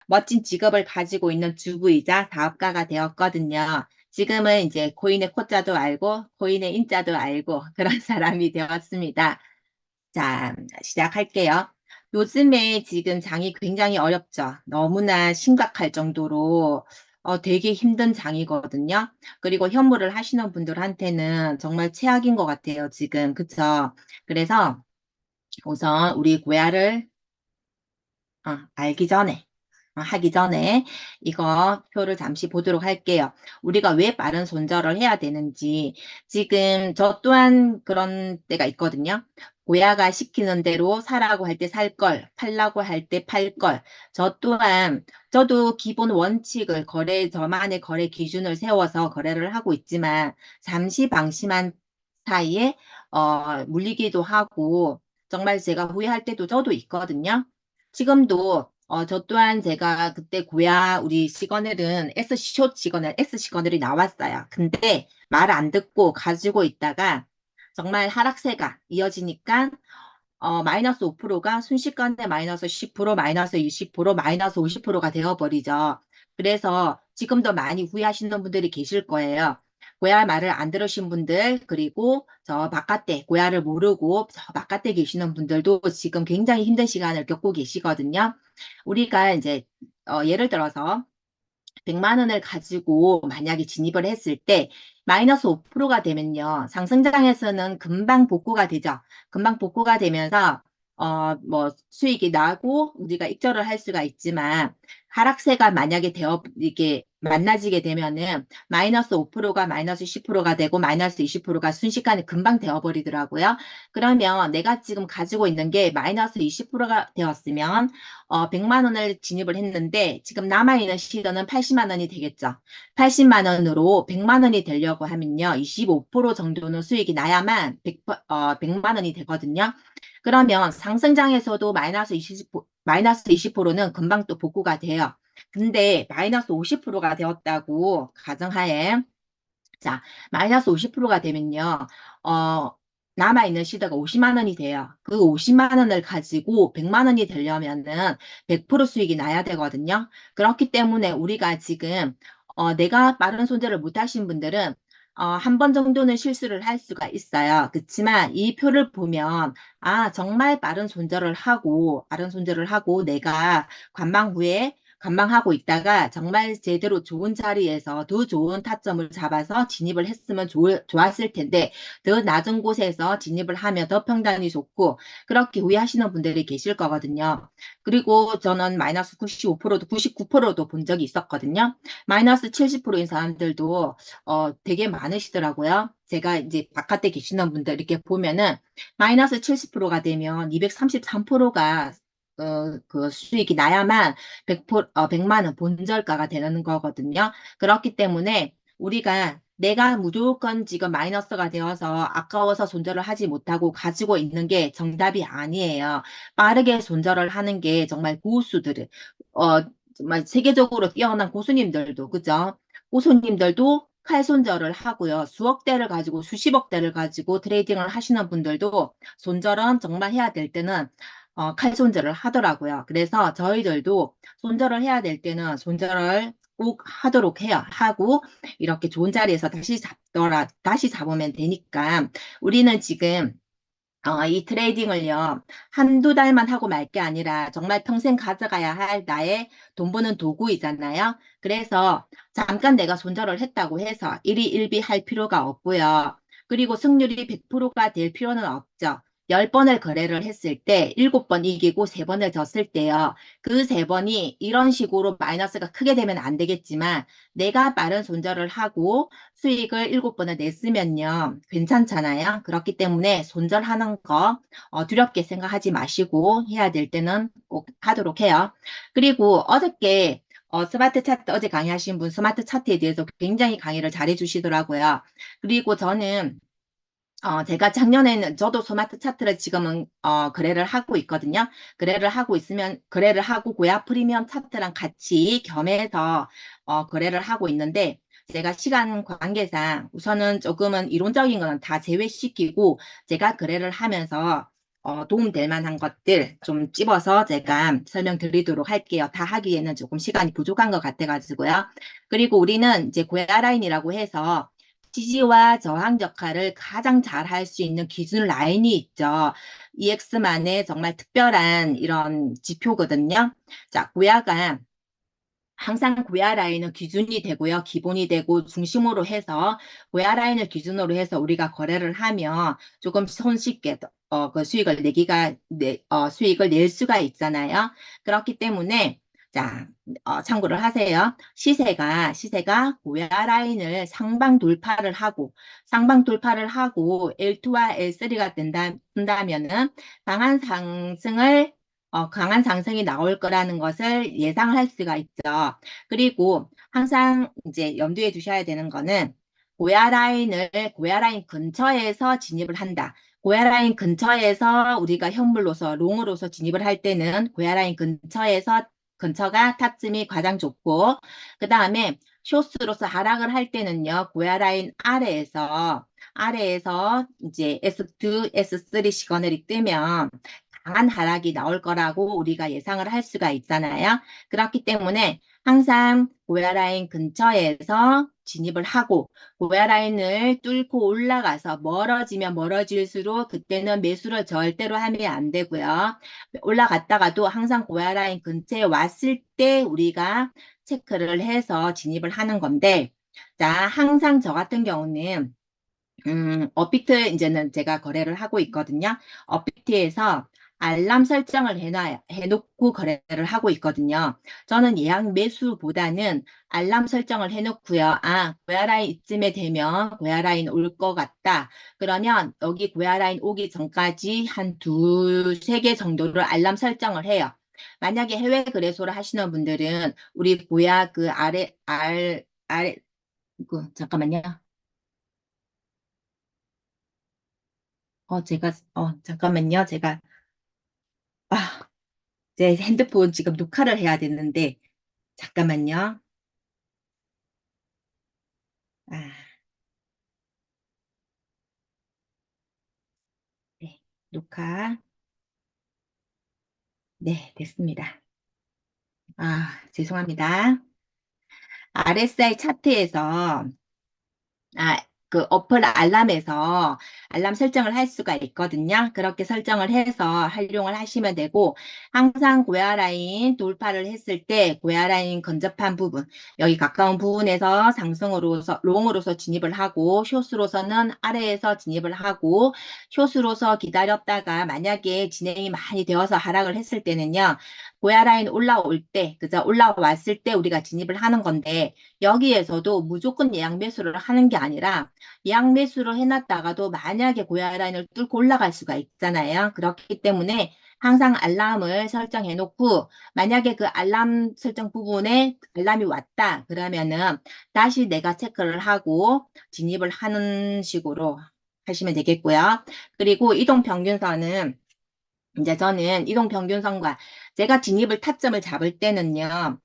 멋진 직업을 가지고 있는 주부이자 사업가가 되었거든요. 지금은 이제 고인의 코자도 알고 고인의 인자도 알고 그런 사람이 되었습니다. 자, 시작할게요. 요즘에 지금 장이 굉장히 어렵죠. 너무나 심각할 정도로 되게 힘든 장이거든요. 그리고 현무를 하시는 분들한테는 정말 최악인 것 같아요, 지금. 그쵸? 그래서 우선 우리 고야를 알기 전에 하기 전에 이거 표를 잠시 보도록 할게요. 우리가 왜 빠른 손절을 해야 되는지 지금 저 또한 그런 때가 있거든요. 고야가 시키는 대로 사라고 할 때 살 걸, 팔라고 할 때 팔 걸. 저 또한 저도 기본 원칙을 저만의 거래 기준을 세워서 거래를 하고 있지만 잠시 방심한 사이에 물리기도 하고 정말 제가 후회할 때도 저도 있거든요. 지금도 저 또한 제가 그때 고야 우리 시거넬은 S쇼 시거넬, S 시거넬이 나왔어요. 근데 말 안 듣고 가지고 있다가 정말 하락세가 이어지니까 마이너스 5%가 순식간에 마이너스 10%, 마이너스 20%, 마이너스 50%가 되어버리죠. 그래서 지금도 많이 후회하시는 분들이 계실 거예요. 고야 말을 안 들으신 분들, 그리고 저 바깥에, 고야를 모르고 저 바깥에 계시는 분들도 지금 굉장히 힘든 시간을 겪고 계시거든요. 우리가 이제, 예를 들어서 100만 원을 가지고 만약에 진입을 했을 때 마이너스 5%가 되면요. 상승장에서는 금방 복구가 되죠. 금방 복구가 되면서 뭐 수익이 나고 우리가 익절을 할 수가 있지만 하락세가 만약에 이게 만나지게 되면은 마이너스 5%가 마이너스 10%가 되고 마이너스 20%가 순식간에 금방 되어버리더라고요. 그러면 내가 지금 가지고 있는 게 마이너스 20%가 되었으면 100만 원을 진입을 했는데 지금 남아있는 시드는 80만 원이 되겠죠. 80만 원으로 100만 원이 되려고 하면요. 25% 정도는 수익이 나야만 100만 원이 되거든요. 그러면 상승장에서도 마이너스 20%는 금방 또 복구가 돼요. 근데 마이너스 50%가 되었다고 가정하에 자, 마이너스 50%가 되면요, 어, 남아있는 시드가 50만 원이 돼요. 그 50만 원을 가지고 100만 원이 되려면은 100% 수익이 나야 되거든요. 그렇기 때문에 우리가 지금, 내가 빠른 손절을 못 하신 분들은, 한 번 정도는 실수를 할 수가 있어요. 그렇지만 이 표를 보면, 정말 빠른 손절을 하고 내가 관망 후에 관망하고 있다가 정말 제대로 좋은 자리에서 더 좋은 타점을 잡아서 진입을 했으면 좋았을 텐데 더 낮은 곳에서 진입을 하면 더 평단이 좋고 그렇게 후회하시는 분들이 계실 거거든요. 그리고 저는 마이너스 95%도 99%도 본 적이 있었거든요. 마이너스 70%인 사람들도 되게 많으시더라고요. 제가 이제 바깥에 계시는 분들 이렇게 보면은 마이너스 70%가 되면 233%가 그 수익이 나야만 100만 원 본절가가 되는 거거든요. 그렇기 때문에 우리가 내가 무조건 지금 마이너스가 되어서 아까워서 손절을 하지 못하고 가지고 있는 게 정답이 아니에요. 빠르게 손절을 하는 게 정말 고수들을, 어, 정말 세계적으로 뛰어난 고수님들도, 그죠? 고수님들도 칼 손절을 하고요. 수억 대를 가지고 수십억 대를 가지고 트레이딩을 하시는 분들도 손절은 정말 해야 될 때는 칼 손절을 하더라고요. 그래서 저희들도 손절을 해야 될 때는 손절을 꼭 하도록 해요. 하고 이렇게 좋은 자리에서 다시 잡으면 되니까 우리는 지금 이 트레이딩을요, 한두 달만 하고 말 게 아니라 정말 평생 가져가야 할 나의 돈 버는 도구이잖아요. 그래서 잠깐 내가 손절을 했다고 해서 일희일비 할 필요가 없고요. 그리고 승률이 100%가 될 필요는 없죠. 10번을 거래를 했을 때 7번 이기고 3번을 졌을 때요. 그 3번이 이런 식으로 마이너스가 크게 되면 안 되겠지만 내가 빠른 손절을 하고 수익을 7번을 냈으면요. 괜찮잖아요. 그렇기 때문에 손절하는 거 두렵게 생각하지 마시고 해야 될 때는 꼭 하도록 해요. 그리고 어저께 스마트 차트 어제 강의하신 분 스마트 차트에 대해서 굉장히 강의를 잘해 주시더라고요. 그리고 저는 제가 작년에는 저도 스마트 차트를 지금은 거래를 하고 있거든요. 거래를 하고 고야 프리미엄 차트랑 같이 겸해서 거래를 하고 있는데 제가 시간 관계상 우선은 조금은 이론적인 거는 다 제외시키고 제가 거래를 하면서 도움될 만한 것들 좀 찝어서 제가 설명드리도록 할게요. 다 하기에는 조금 시간이 부족한 것 같아가지고요. 그리고 우리는 이제 고야 라인이라고 해서 지지와 저항 역할을 가장 잘 할 수 있는 기준 라인이 있죠. EX만의 정말 특별한 이런 지표거든요. 자, 고야가 항상 고야 라인은 기준이 되고요. 기본이 되고 중심으로 해서 고야 라인을 기준으로 해서 우리가 거래를 하면 조금 손쉽게 그 수익을 낼 수가 있잖아요. 그렇기 때문에 자, 참고를 하세요. 시세가 고야 라인을 상방 돌파를 하고 L2와 L3가 된다면은 강한 상승을 강한 상승이 나올 거라는 것을 예상할 수가 있죠. 그리고 항상 이제 염두에 두셔야 되는 거는 고야 라인 근처에서 진입을 한다. 고야 라인 근처에서 우리가 현물로서 롱으로서 진입을 할 때는 고야 라인 근처가 타점이 가장 좋고 그 다음에 쇼스로서 하락을 할 때는요. 고야 라인 아래에서 이제 S2, S3 시그널이 뜨면 강한 하락이 나올 거라고 우리가 예상을 할 수가 있잖아요. 그렇기 때문에 항상 고야 라인 근처에서 진입을 하고 고야 라인을 뚫고 올라가서 멀어지면 멀어질수록 그때는 매수를 절대로 하면 안 되고요. 올라갔다가도 항상 고야 라인 근처에 왔을 때 우리가 체크를 해서 진입을 하는 건데 자, 항상 저 같은 경우는 업비트 이제는 제가 거래를 하고 있거든요. 업비트에서 알람 설정을 해놓고 거래를 하고 있거든요. 저는 예약 매수보다는 알람 설정을 해놓고요. 아, 고야라인 이쯤에 되면 고야라인 올 것 같다. 그러면 여기 고야라인 오기 전까지 한 두세 개 정도를 알람 설정을 해요. 만약에 해외 거래소를 하시는 분들은 우리 고야 그 잠깐만요. 잠깐만요. 아, 제 핸드폰 지금 녹화를 해야 되는데, 잠깐만요. 아, 네, 녹화. 네, 됐습니다. 아, 죄송합니다. RSI 차트에서 그 어플 알람에서 알람 설정을 할 수가 있거든요. 그렇게 설정을 해서 활용을 하시면 되고, 항상 고야라인 돌파를 했을 때 고야라인 근접한 부분, 여기 가까운 부분에서 상승으로서, 롱으로서 진입을 하고, 숏으로서는 아래에서 진입을 하고, 숏으로서 기다렸다가 만약에 진행이 많이 되어서 하락을 했을 때는요, 고야라인 올라올 때, 그죠? 올라왔을 때 우리가 진입을 하는 건데, 여기에서도 무조건 예약 매수를 하는 게 아니라 예약 매수를 해놨다가도 만약에 고야 라인을 뚫고 올라갈 수가 있잖아요. 그렇기 때문에 항상 알람을 설정해 놓고 만약에 그 알람 설정 부분에 알람이 왔다 그러면은 다시 내가 체크를 하고 진입을 하는 식으로 하시면 되겠고요. 그리고 이동평균선은 이제 저는 이동평균선과 제가 진입을 타점을 잡을 때는요,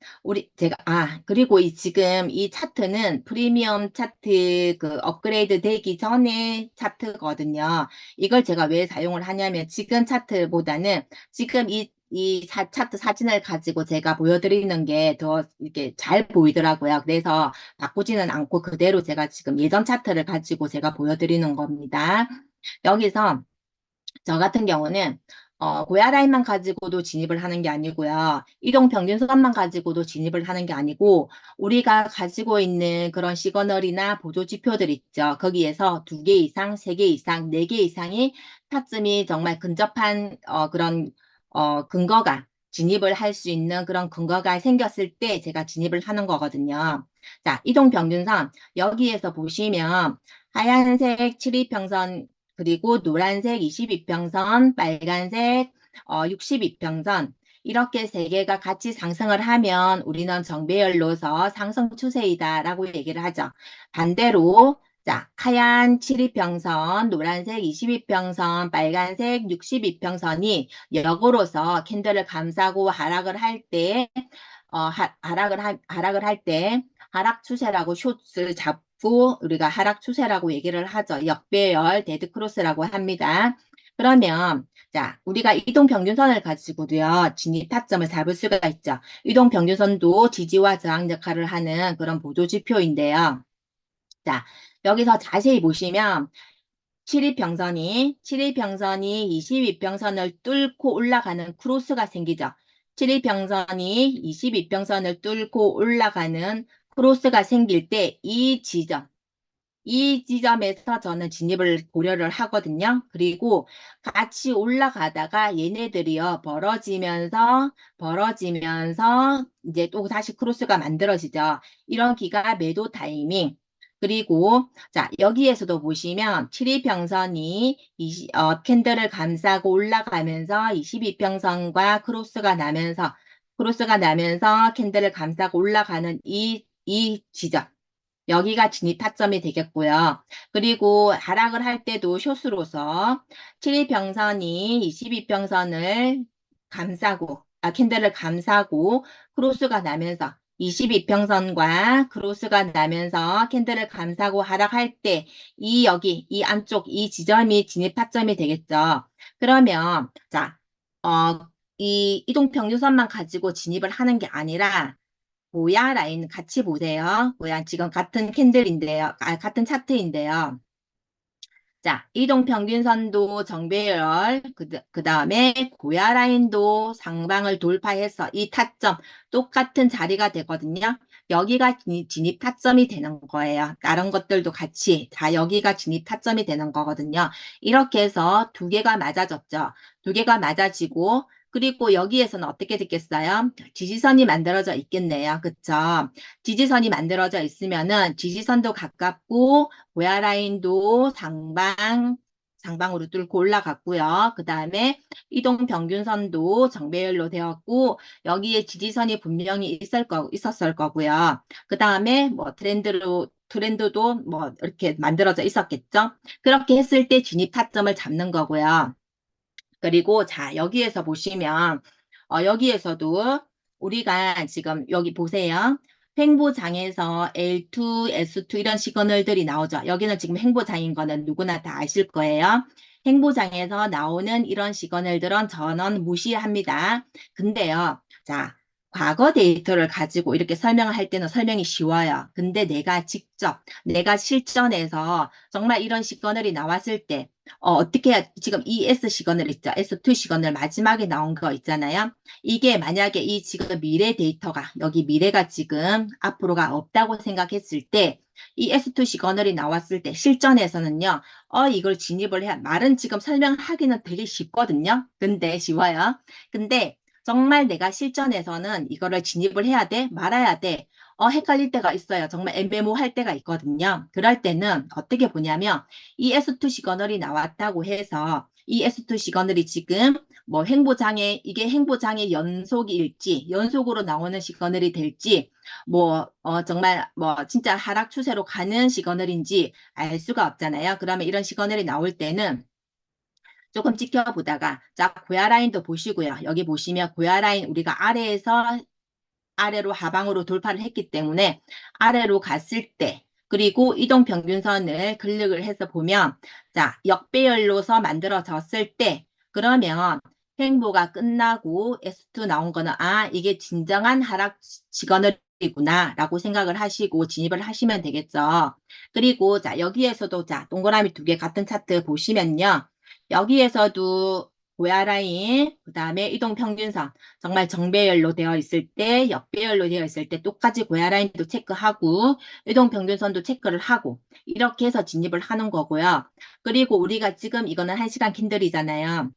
그리고 지금 이 차트는 프리미엄 차트 그 업그레이드 되기 전에 차트거든요. 이걸 제가 왜 사용을 하냐면 지금 차트보다는 지금 차트 사진을 가지고 제가 보여드리는 게 더 이렇게 잘 보이더라고요. 그래서 바꾸지는 않고 그대로 제가 지금 예전 차트를 가지고 제가 보여드리는 겁니다. 여기서 저 같은 경우는 고야 라인만 가지고도 진입을 하는 게 아니고요. 이동 평균선만 가지고도 진입을 하는 게 아니고 우리가 가지고 있는 그런 시그널이나 보조 지표들 있죠. 거기에서 두 개 이상, 세 개 이상, 네 개 이상이 타점이 정말 근접한 그런 근거가 진입을 할 수 있는 그런 근거가 생겼을 때 제가 진입을 하는 거거든요. 자, 이동 평균선 여기에서 보시면 하얀색 7이평선 그리고 노란색 22평선, 빨간색 62평선 이렇게 세 개가 같이 상승을 하면 우리는 정배열로서 상승 추세이다라고 얘기를 하죠. 반대로 자, 하얀 7이평선, 노란색 22평선, 빨간색 62평선이 역으로서 캔들을 감싸고 하락을 할 때, 하락을 할 때, 하락 추세라고 숏을 잡고 우리가 하락 추세라고 얘기를 하죠. 역배열, 데드크로스라고 합니다. 그러면 자, 우리가 이동평균선을 가지고도요, 진입 타점을 잡을 수가 있죠. 이동평균선도 지지와 저항 역할을 하는 그런 보조지표인데요. 자, 여기서 자세히 보시면 7일평선이 22평선을 뚫고 올라가는 크로스가 생기죠. 7일평선이 22평선을 뚫고 올라가는 크로스가 생길 때 이 지점에서 저는 진입을 고려를 하거든요. 그리고 같이 올라가다가 얘네들이요, 벌어지면서 이제 또 다시 크로스가 만들어지죠. 이런 기가 매도 타이밍. 그리고 자, 여기에서도 보시면 7일평선이 캔들을 감싸고 올라가면서 22평선과 크로스가 나면서 캔들을 감싸고 올라가는 이 지점. 여기가 진입 타점이 되겠고요. 그리고 하락을 할 때도 숏으로서 7일평선이 22평선을 캔들을 감싸고 크로스가 나면서 22평선과 크로스가 나면서 캔들을 감싸고 하락할 때 이 안쪽 이 지점이 진입 타점이 되겠죠. 그러면 자, 이 이동평균선만 가지고 진입을 하는 게 아니라 모야 라인 같이 보세요. 모야 지금 같은 캔들인데요. 같은 차트인데요. 자, 이동평균선도 정배열, 그 다음에 고야 라인도 상방을 돌파해서 이 타점 똑같은 자리가 되거든요. 여기가 진입 타점이 되는 거예요. 다른 것들도 같이 다 여기가 진입 타점이 되는 거거든요. 이렇게 해서 두 개가 맞아졌죠. 두 개가 맞아지고 그리고 여기에서는 어떻게 됐겠어요? 지지선이 만들어져 있겠네요. 그쵸? 지지선이 만들어져 있으면은 지지선도 가깝고 고야 라인도 상방으로 뚫고 올라갔고요. 그 다음에 이동 평균선도 정배열로 되었고 여기에 지지선이 분명히 있었을 거고요. 그 다음에 뭐 트렌드도 뭐 이렇게 만들어져 있었겠죠. 그렇게 했을 때 진입 타점을 잡는 거고요. 그리고 자, 여기에서 보시면 여기에서도 우리가 지금 여기 보세요. 횡보장에서 L2, S2 이런 시그널들이 나오죠. 여기는 지금 횡보장인 거는 누구나 다 아실 거예요. 횡보장에서 나오는 이런 시그널들은 저는 무시합니다. 근데요. 자, 과거 데이터를 가지고 이렇게 설명을 할 때는 설명이 쉬워요. 근데 내가 실전에서 정말 이런 시그널이 나왔을 때 어떻게 지금 이 S 시그널 있죠? S2 시그널 마지막에 나온 거 있잖아요. 이게 만약에 이 지금 미래 데이터가 여기 미래가 지금 앞으로가 없다고 생각했을 때 이 S2 시그널이 나왔을 때 실전에서는요. 이걸 진입을 해야 말은 지금 설명하기는 되게 쉽거든요. 근데 쉬워요. 근데 정말 내가 실전에서는 이거를 진입을 해야 돼? 말아야 돼? 헷갈릴 때가 있어요. 정말 애매모호할 때가 있거든요. 그럴 때는 어떻게 보냐면 이 S2 시그널이 나왔다고 해서 이 S2 시그널이 지금 뭐 이게 행보장의 연속으로 나오는 시그널이 될지, 정말 진짜 하락 추세로 가는 시그널인지 알 수가 없잖아요. 그러면 이런 시그널이 나올 때는 조금 지켜보다가, 자, 고야 라인도 보시고요. 여기 보시면 고야 라인 우리가 아래로 하방으로 돌파를 했기 때문에 아래로 갔을 때 그리고 이동평균선을 클릭을 해서 보면 자 역배열로서 만들어졌을 때 그러면 횡보가 끝나고 S2 나온 거는 이게 진정한 하락 시그널이구나 라고 생각을 하시고 진입을 하시면 되겠죠. 그리고 자 여기에서도 자 동그라미 두 개 같은 차트 보시면요. 여기에서도 고야 라인, 그 다음에 이동평균선, 정말 정배열로 되어 있을 때, 역배열로 되어 있을 때 똑같이 고야 라인도 체크하고, 이동평균선도 체크를 하고, 이렇게 해서 진입을 하는 거고요. 그리고 우리가 지금 이거는 1시간 캔들이잖아요.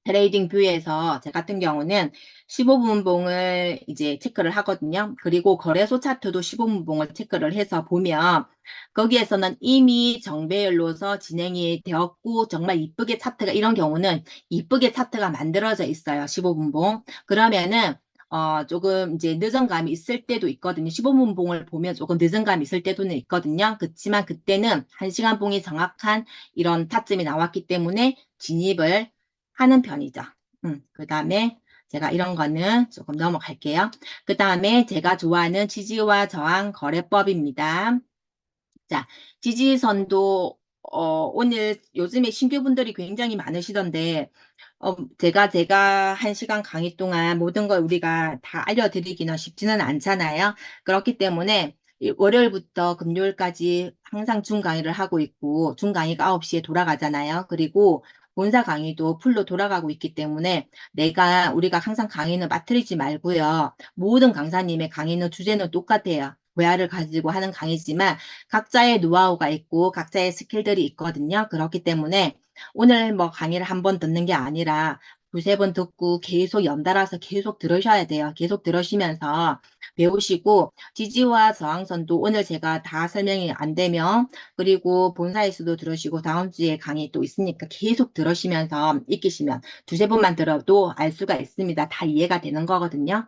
트레이딩 뷰에서 제 같은 경우는 15분봉을 이제 체크를 하거든요. 그리고 거래소 차트도 15분봉을 체크를 해서 보면 거기에서는 이미 정배열로서 진행이 되었고 정말 이쁘게 차트가 이런 경우는 이쁘게 차트가 만들어져 있어요. 15분봉. 그러면은 조금 이제 늦은 감이 있을 때도 있거든요. 15분봉을 보면 조금 늦은 감이 있을 때도 있거든요. 그렇지만 그때는 1시간 봉이 정확한 이런 타점이 나왔기 때문에 진입을 하는 편이죠. 그 다음에 제가 이런 거는 조금 넘어갈게요. 그 다음에 제가 좋아하는 지지와 저항 거래법입니다. 자, 지지선도 오늘 요즘에 신규분들이 굉장히 많으시던데, 제가 한 시간 강의 동안 모든 걸 우리가 다 알려드리기는 쉽지는 않잖아요. 그렇기 때문에 월요일부터 금요일까지 항상 중 강의를 하고 있고, 중 강의가 9시에 돌아가잖아요. 그리고 본사 강의도 풀로 돌아가고 있기 때문에 우리가 항상 강의는 빠뜨리지 말고요. 모든 강사님의 강의는 주제는 똑같아요. 고야를 가지고 하는 강의지만 각자의 노하우가 있고 각자의 스킬들이 있거든요. 그렇기 때문에 오늘 뭐 강의를 한 번 듣는 게 아니라 두세 번 듣고 계속 연달아서 계속 들으셔야 돼요. 계속 들으시면서 배우시고 지지와 저항선도 오늘 제가 다 설명이 안 되면 그리고 본사에서도 들으시고 다음 주에 강의 또 있으니까 계속 들으시면서 익히시면 두세 번만 들어도 알 수가 있습니다. 다 이해가 되는 거거든요.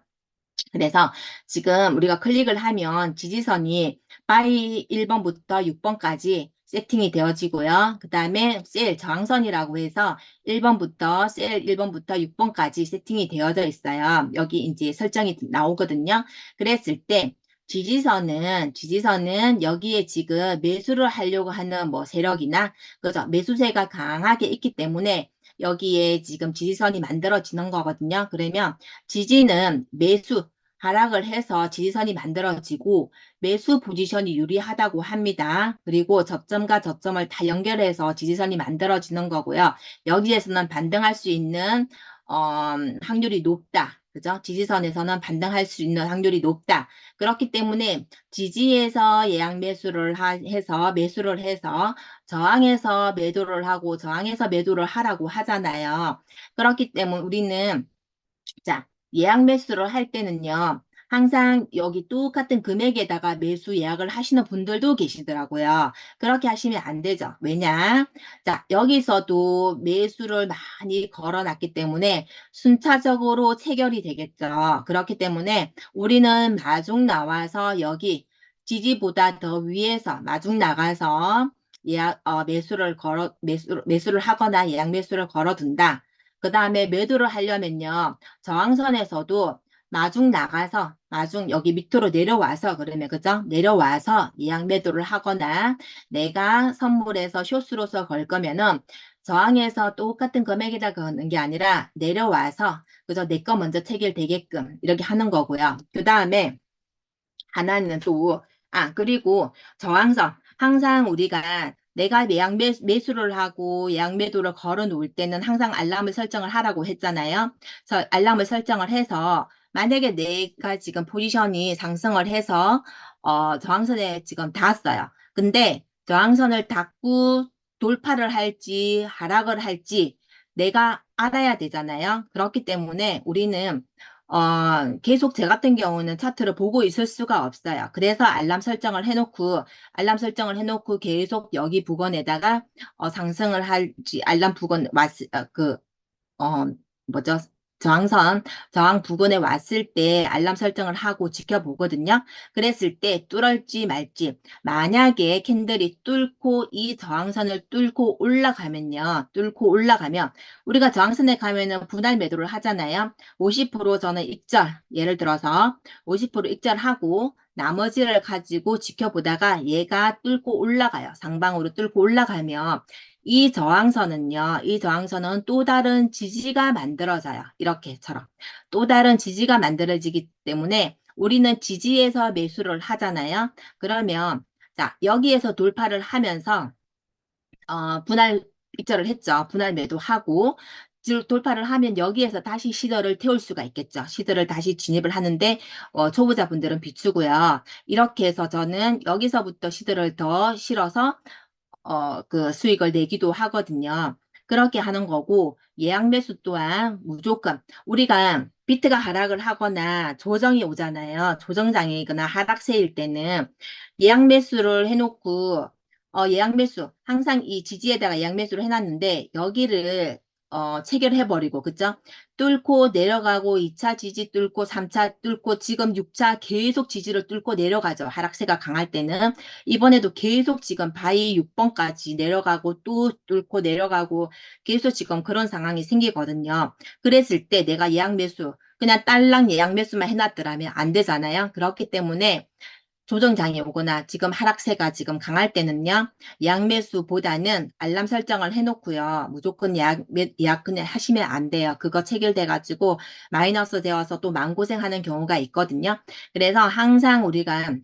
그래서 지금 우리가 클릭을 하면 지지선이 바이 1번부터 6번까지 세팅이 되어지고요. 그 다음에 셀 저항선이라고 해서 1번부터 셀 1번부터 6번까지 세팅이 되어져 있어요. 여기 이제 설정이 나오거든요. 그랬을 때 지지선은 여기에 지금 매수를 하려고 하는 뭐 세력이나 그죠? 매수세가 강하게 있기 때문에 여기에 지금 지지선이 만들어지는 거거든요. 그러면 지지는 매수 하락을 해서 지지선이 만들어지고 매수 포지션이 유리하다고 합니다. 그리고 저점과 저점을 다 연결해서 지지선이 만들어지는 거고요. 여기에서는 반등할 수 있는 확률이 높다. 그죠? 지지선에서는 반등할 수 있는 확률이 높다. 그렇기 때문에 지지에서 예약 해서 매수를 해서 저항에서 매도를 하고 저항에서 매도를 하라고 하잖아요. 그렇기 때문에 우리는 자, 예약 매수를 할 때는요, 항상 여기 똑같은 금액에다가 매수 예약을 하시는 분들도 계시더라고요. 그렇게 하시면 안 되죠. 왜냐? 자, 여기서도 매수를 많이 걸어놨기 때문에 순차적으로 체결이 되겠죠. 그렇기 때문에 우리는 마중 나와서 여기 지지보다 더 위에서 마중 나가서 매수를 하거나 예약 매수를 걸어둔다. 그 다음에 매도를 하려면요. 저항선에서도 마중 여기 밑으로 내려와서 그러면 그죠? 내려와서 예약 매도를 하거나 내가 선물에서 쇼스로서 걸 거면은 저항에서 똑같은 금액에다 거는 게 아니라 내려와서 그죠? 내 거 먼저 체결되게끔 이렇게 하는 거고요. 그 다음에 하나는 또, 그리고 저항선. 항상 우리가 내가 매수를 하고 예약 매도를 걸어 놓을 때는 항상 알람을 설정을 하라고 했잖아요. 그래서 알람을 설정을 해서 만약에 내가 지금 포지션이 상승을 해서 저항선에 지금 닿았어요. 근데 저항선을 닿고 돌파를 할지 하락을 할지 내가 알아야 되잖아요. 그렇기 때문에 우리는 계속 제 같은 경우는 차트를 보고 있을 수가 없어요. 그래서 알람 설정을 해놓고 계속 여기 부근에다가 상승을 할지, 알람 부근 어, 뭐죠? 저항선, 저항 부근에 왔을 때 알람 설정을 하고 지켜보거든요. 그랬을 때 뚫을지 말지. 만약에 캔들이 뚫고 이 저항선을 뚫고 올라가면 우리가 저항선에 가면은 분할 매도를 하잖아요. 50% 저는 예를 들어서 50% 익절하고 나머지를 가지고 지켜보다가 얘가 뚫고 올라가요. 상방으로 뚫고 올라가면 이 저항선은 또 다른 지지가 만들어져요. 이렇게처럼. 또 다른 지지가 만들어지기 때문에 우리는 지지에서 매수를 하잖아요. 그러면, 자, 여기에서 돌파를 하면서, 분할 입절을 했죠. 분할 매도하고, 돌파를 하면 여기에서 다시 시더를 태울 수가 있겠죠. 시더를 다시 진입을 하는데, 초보자분들은 비추고요. 이렇게 해서 저는 여기서부터 시더를 더 실어서 그 수익을 내기도 하거든요. 그렇게 하는 거고, 예약 매수 또한 무조건, 우리가 비트가 하락을 하거나 조정이 오잖아요. 조정장이거나 하락세일 때는 예약 매수를 해놓고, 예약 매수, 항상 이 지지에다가 예약 매수를 해놨는데, 여기를 체결해버리고, 그죠? 뚫고 내려가고, 2차 지지 뚫고, 3차 뚫고, 지금 6차 계속 지지를 뚫고 내려가죠. 하락세가 강할 때는. 이번에도 계속 지금 바위 6번까지 내려가고 또 뚫고 내려가고 계속 지금 그런 상황이 생기거든요. 그랬을 때 내가 예약 매수, 그냥 딸랑 예약 매수만 해놨더라면 안 되잖아요. 그렇기 때문에 조정장애 오거나 지금 하락세가 지금 강할 때는요, 예약 매수보다는 알람 설정을 해놓고요. 무조건 예약 그냥 하시면 안 돼요. 그거 체결돼가지고 마이너스 되어서 또 마음고생하는 경우가 있거든요. 그래서 항상 우리가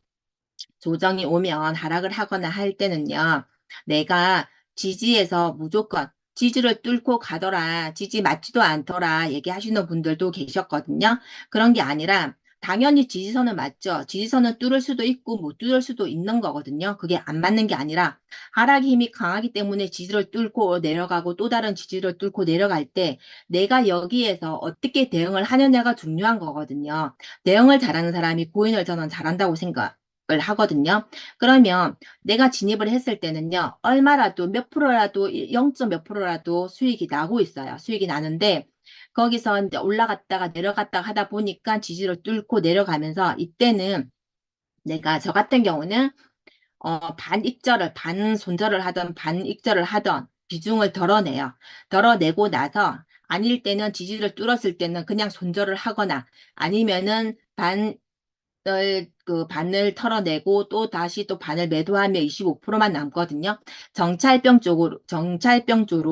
조정이 오면 하락을 하거나 할 때는요, 내가 지지에서 무조건 지지를 뚫고 가더라, 지지 맞지도 않더라 얘기하시는 분들도 계셨거든요. 그런 게 아니라 당연히 지지선은 맞죠. 지지선은 뚫을 수도 있고 못 뚫을 수도 있는 거거든요. 그게 안 맞는 게 아니라 하락의 힘이 강하기 때문에 지지를 뚫고 내려가고 또 다른 지지를 뚫고 내려갈 때 내가 여기에서 어떻게 대응을 하느냐가 중요한 거거든요. 대응을 잘하는 사람이 고인을 저는 잘한다고 생각을 하거든요. 그러면 내가 진입을 했을 때는요, 얼마라도 몇 프로라도 0. 몇 프로라도 수익이 나고 있어요. 수익이 나는데 거기서 이제 올라갔다가 내려갔다가 하다 보니까 지지를 뚫고 내려가면서 이때는 내가 저 같은 경우는 반익절을 반손절을 하던 반익절을 하던 비중을 덜어내요. 덜어내고 나서 아닐 때는 지지를 뚫었을 때는 그냥 손절을 하거나 아니면은 그 반을 털어내고 또 다시 또 반을 매도하면 25%만 남거든요. 정찰병 쪽으로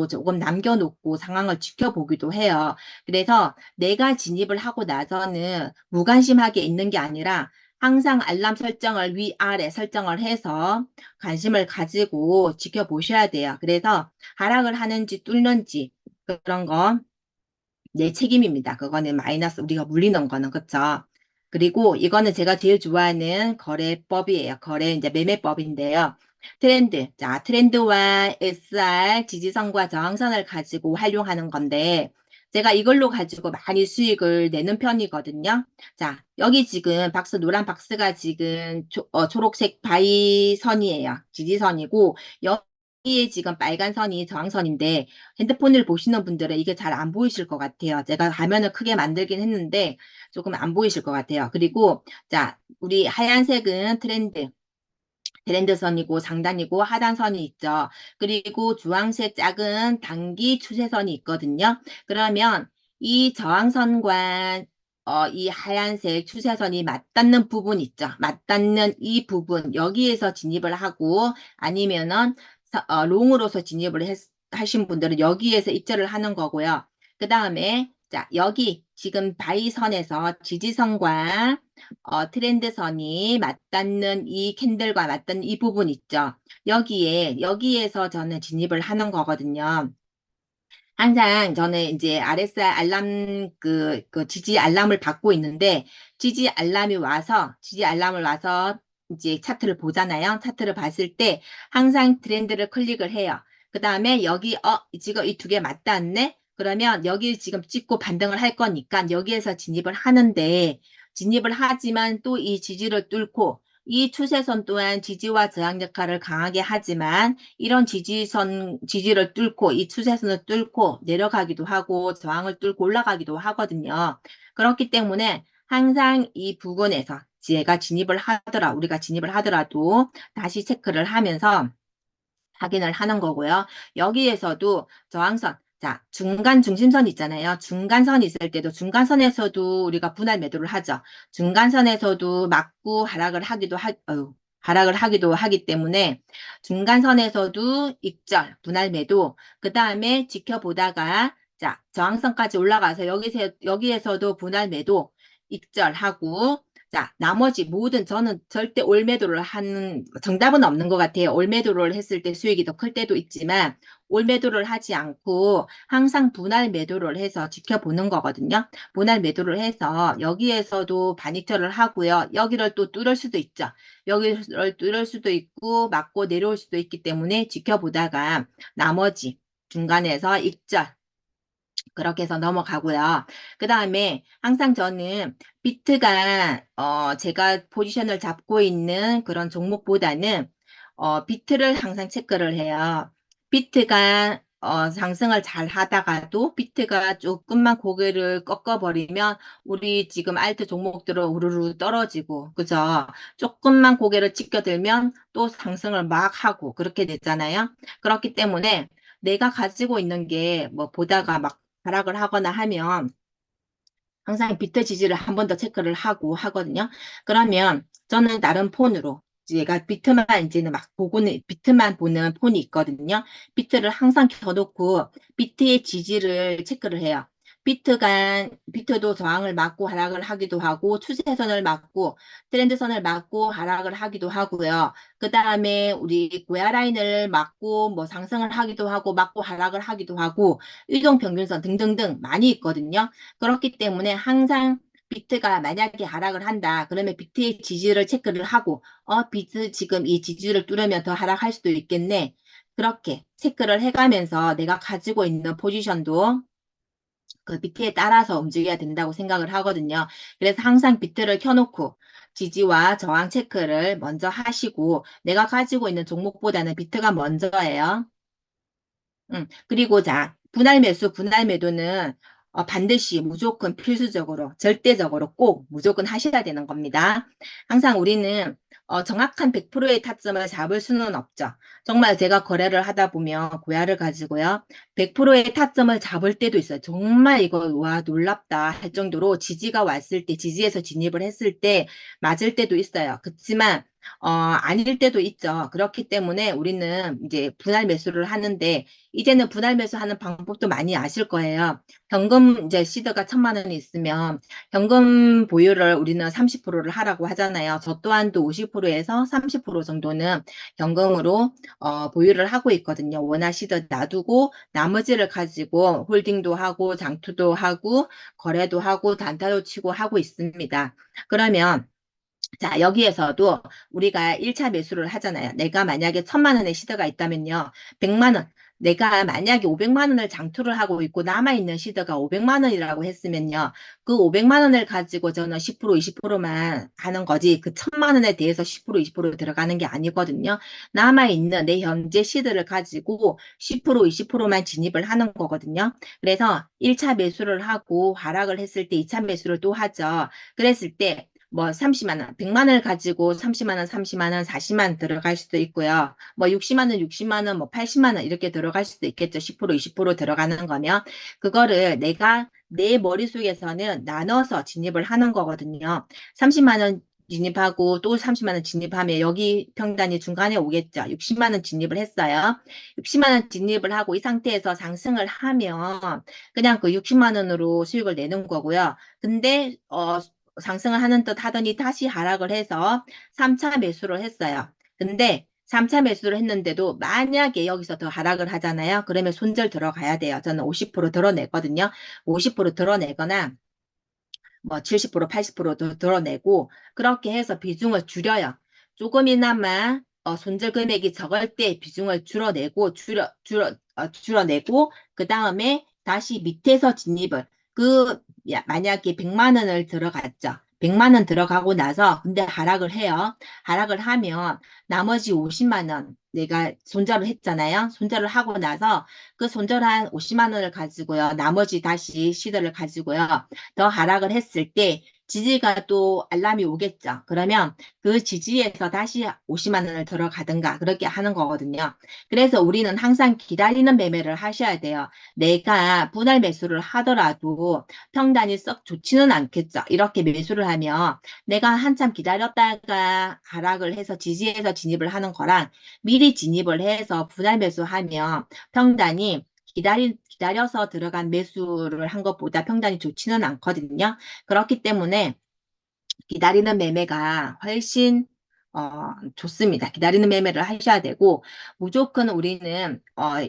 조금 남겨놓고 상황을 지켜보기도 해요. 그래서 내가 진입을 하고 나서는 무관심하게 있는 게 아니라 항상 알람 설정을 위아래 설정을 해서 관심을 가지고 지켜보셔야 돼요. 그래서 하락을 하는지 뚫는지 그런 거 내 책임입니다. 그거는 마이너스 우리가 물리는 거는 그쵸? 그리고 이거는 제가 제일 좋아하는 거래법이에요. 거래 이제 매매법인데요. 트렌드. 자, 트렌드와 SR 지지선과 저항선을 가지고 활용하는 건데 제가 이걸로 가지고 많이 수익을 내는 편이거든요. 자, 여기 지금 박스 노란 박스가 지금 초록색 바이선이에요. 지지선이고 여기에 지금 빨간 선이 저항선인데 핸드폰을 보시는 분들은 이게 잘 안 보이실 것 같아요. 제가 화면을 크게 만들긴 했는데 조금 안 보이실 것 같아요. 그리고 자, 우리 하얀색은 트렌드선이고 상단이고 하단선이 있죠. 그리고 주황색 작은 단기 추세선이 있거든요. 그러면 이 저항선과 이 하얀색 추세선이 맞닿는 부분 있죠. 맞닿는 이 부분 여기에서 진입을 하고 아니면은 롱으로서 진입을 하신 분들은 여기에서 입절을 하는 거고요. 그 다음에 자 여기 지금 바이선에서 지지선과 트렌드선이 맞닿는 이 캔들과 맞닿는 이 부분 있죠. 여기에서 저는 진입을 하는 거거든요. 항상 저는 이제 RSI 알람 그 지지 알람을 받고 있는데 지지 알람을 와서 이제 차트를 보잖아요. 차트를 봤을 때 항상 트렌드를 클릭을 해요. 그 다음에 여기 지금 이 두 개 맞닿네? 그러면 여기 지금 찍고 반등을 할 거니까 여기에서 진입을 하는데 진입을 하지만 또 이 지지를 뚫고 이 추세선 또한 지지와 저항 역할을 강하게 하지만 이런 지지를 뚫고 이 추세선을 뚫고 내려가기도 하고 저항을 뚫고 올라가기도 하거든요. 그렇기 때문에 항상 이 부분에서 우리가 진입을 하더라도 다시 체크를 하면서 확인을 하는 거고요. 여기에서도 저항선, 자, 중간 중심선 있잖아요. 중간선 있을 때도 중간선에서도 우리가 분할 매도를 하죠. 중간선에서도 맞고 하락을 하기도 하기 때문에 중간선에서도 익절, 분할 매도, 그 다음에 지켜보다가 자, 저항선까지 올라가서 여기에서도 분할 매도, 익절하고 자, 나머지 모든 저는 절대 올매도를 하는 정답은 없는 것 같아요. 올매도를 했을 때 수익이 더 클 때도 있지만 올매도를 하지 않고 항상 분할 매도를 해서 지켜보는 거거든요. 분할 매도를 해서 여기에서도 반익절을 하고요. 여기를 또 뚫을 수도 있죠. 여기를 뚫을 수도 있고 맞고 내려올 수도 있기 때문에 지켜보다가 나머지 중간에서 익절 그렇게 해서 넘어가고요. 그 다음에 항상 저는 비트가 제가 포지션을 잡고 있는 그런 종목보다는 비트를 항상 체크를 해요. 비트가 상승을 잘 하다가도 비트가 조금만 고개를 꺾어버리면 우리 지금 알트 종목들은 우르르 떨어지고 그죠? 조금만 고개를 치켜들면 또 상승을 막 하고 그렇게 됐잖아요. 그렇기 때문에 내가 가지고 있는 게 뭐 보다가 막 하락을 하거나 하면 항상 비트 지지를 한 번 더 체크를 하고 하거든요. 그러면 저는 다른 폰으로 제가 비트만 이제는 막 보고는 비트만 보는 폰이 있거든요. 비트를 항상 켜놓고 비트의 지지를 체크를 해요. 비트도 저항을 맞고 하락을 하기도 하고 추세선을 맞고 트렌드선을 맞고 하락을 하기도 하고요. 그 다음에 우리 고야 라인을 맞고 뭐 상승을 하기도 하고 맞고 하락을 하기도 하고 이동평균선 등등등 많이 있거든요. 그렇기 때문에 항상 비트가 만약에 하락을 한다. 그러면 비트의 지지를 체크를 하고, 비트 지금 이 지지를 뚫으면 더 하락할 수도 있겠네. 그렇게 체크를 해가면서 내가 가지고 있는 포지션도 그 비트에 따라서 움직여야 된다고 생각을 하거든요. 그래서 항상 비트를 켜놓고 지지와 저항 체크를 먼저 하시고 내가 가지고 있는 종목보다는 비트가 먼저예요. 그리고 자, 분할 매도는 반드시 무조건 필수적으로, 절대적으로 꼭 무조건 하셔야 되는 겁니다. 항상 우리는 정확한 100%의 타점을 잡을 수는 없죠. 정말 제가 거래를 하다 보면 고야를 가지고요. 100%의 타점을 잡을 때도 있어요. 정말 이거 와 놀랍다 할 정도로 지지가 왔을 때, 지지에서 진입을 했을 때 맞을 때도 있어요. 그렇지만 아닐 때도 있죠. 그렇기 때문에 우리는 이제 분할 매수를 하는데 이제는 분할 매수하는 방법도 많이 아실 거예요. 현금 이제 시드가 1,000만 원이 있으면 현금 보유를 우리는 30%를 하라고 하잖아요. 저 또한도 50%에서 30% 정도는 현금으로 보유를 하고 있거든요. 원화 시드 놔두고 나머지를 가지고 홀딩도 하고 장투도 하고 거래도 하고 단타도 치고 하고 있습니다. 그러면 자, 여기에서도 우리가 1차 매수를 하잖아요. 내가 만약에 1,000만 원의 시드가 있다면요. 100만 원. 내가 만약에 500만 원을 장투를 하고 있고 남아있는 시드가 500만 원이라고 했으면요. 그 500만 원을 가지고 저는 10% 20%만 하는 거지 그 1,000만 원에 대해서 10% 20% 들어가는 게 아니거든요. 남아있는 내 현재 시드를 가지고 10% 20%만 진입을 하는 거거든요. 그래서 1차 매수를 하고 하락을 했을 때 2차 매수를 또 하죠. 그랬을 때 뭐 30만 원, 100만 원을 가지고 30만 원, 30만 원, 40만 원 들어갈 수도 있고요. 뭐 60만 원, 60만 원, 뭐 80만 원 이렇게 들어갈 수도 있겠죠. 10%, 20% 들어가는 거면 그거를 내가 내 머릿속에서는 나눠서 진입을 하는 거거든요. 30만 원 진입하고 또 30만 원 진입하면 여기 평단이 중간에 오겠죠. 60만 원 진입을 했어요. 60만 원 진입을 하고 이 상태에서 상승을 하면 그냥 그 60만 원으로 수익을 내는 거고요. 근데 상승을 하는 듯 하더니 다시 하락을 해서 3차 매수를 했어요. 근데 3차 매수를 했는데도 만약에 여기서 더 하락을 하잖아요. 그러면 손절 들어가야 돼요. 저는 50% 드러내거든요. 50% 드러내거나 뭐 70%, 80%도 드러내고 그렇게 해서 비중을 줄여요. 조금이나마 손절 금액이 적을 때 비중을 줄여내고 그 다음에 다시 밑에서 진입을 만약에 100만 원을 들어갔죠. 100만 원 들어가고 나서 근데 하락을 해요. 하락을 하면 나머지 50만 원 내가 손절을 했잖아요. 손절을 하고 나서 그 손절한 50만 원을 가지고요. 나머지 다시 시드를 가지고요. 더 하락을 했을 때 지지가 또 알람이 오겠죠. 그러면 그 지지에서 다시 50만 원을 들어가든가 그렇게 하는 거거든요. 그래서 우리는 항상 기다리는 매매를 하셔야 돼요. 내가 분할 매수를 하더라도 평단이 썩 좋지는 않겠죠. 이렇게 매수를 하면 내가 한참 기다렸다가 하락을 해서 지지해서 진입을 하는 거랑 미리 진입을 해서 분할 매수하면 평단이 기다려서 들어간 매수를 한 것보다 평단이 좋지는 않거든요. 그렇기 때문에 기다리는 매매가 훨씬 좋습니다. 기다리는 매매를 하셔야 되고 무조건 우리는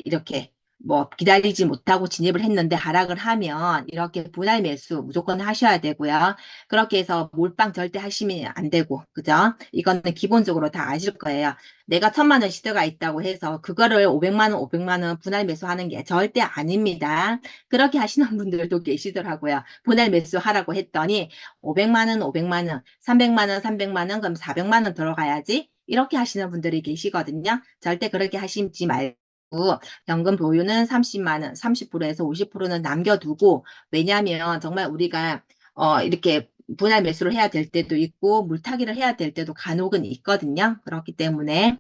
이렇게 뭐 기다리지 못하고 진입을 했는데 하락을 하면 이렇게 분할 매수 무조건 하셔야 되고요. 그렇게 해서 몰빵 절대 하시면 안 되고 그죠? 이거는 기본적으로 다 아실 거예요. 내가 1,000만 원 시대가 있다고 해서 그거를 500만 원, 500만 원 분할 매수하는 게 절대 아닙니다. 그렇게 하시는 분들도 계시더라고요. 분할 매수하라고 했더니 500만 원, 500만 원, 300만 원, 300만 원, 그럼 400만 원 들어가야지. 이렇게 하시는 분들이 계시거든요. 절대 그렇게 하시지 말고 연금 보유는 30만 원, 30%에서 50%는 남겨두고 왜냐하면 정말 우리가 이렇게 분할 매수를 해야 될 때도 있고 물타기를 해야 될 때도 간혹은 있거든요. 그렇기 때문에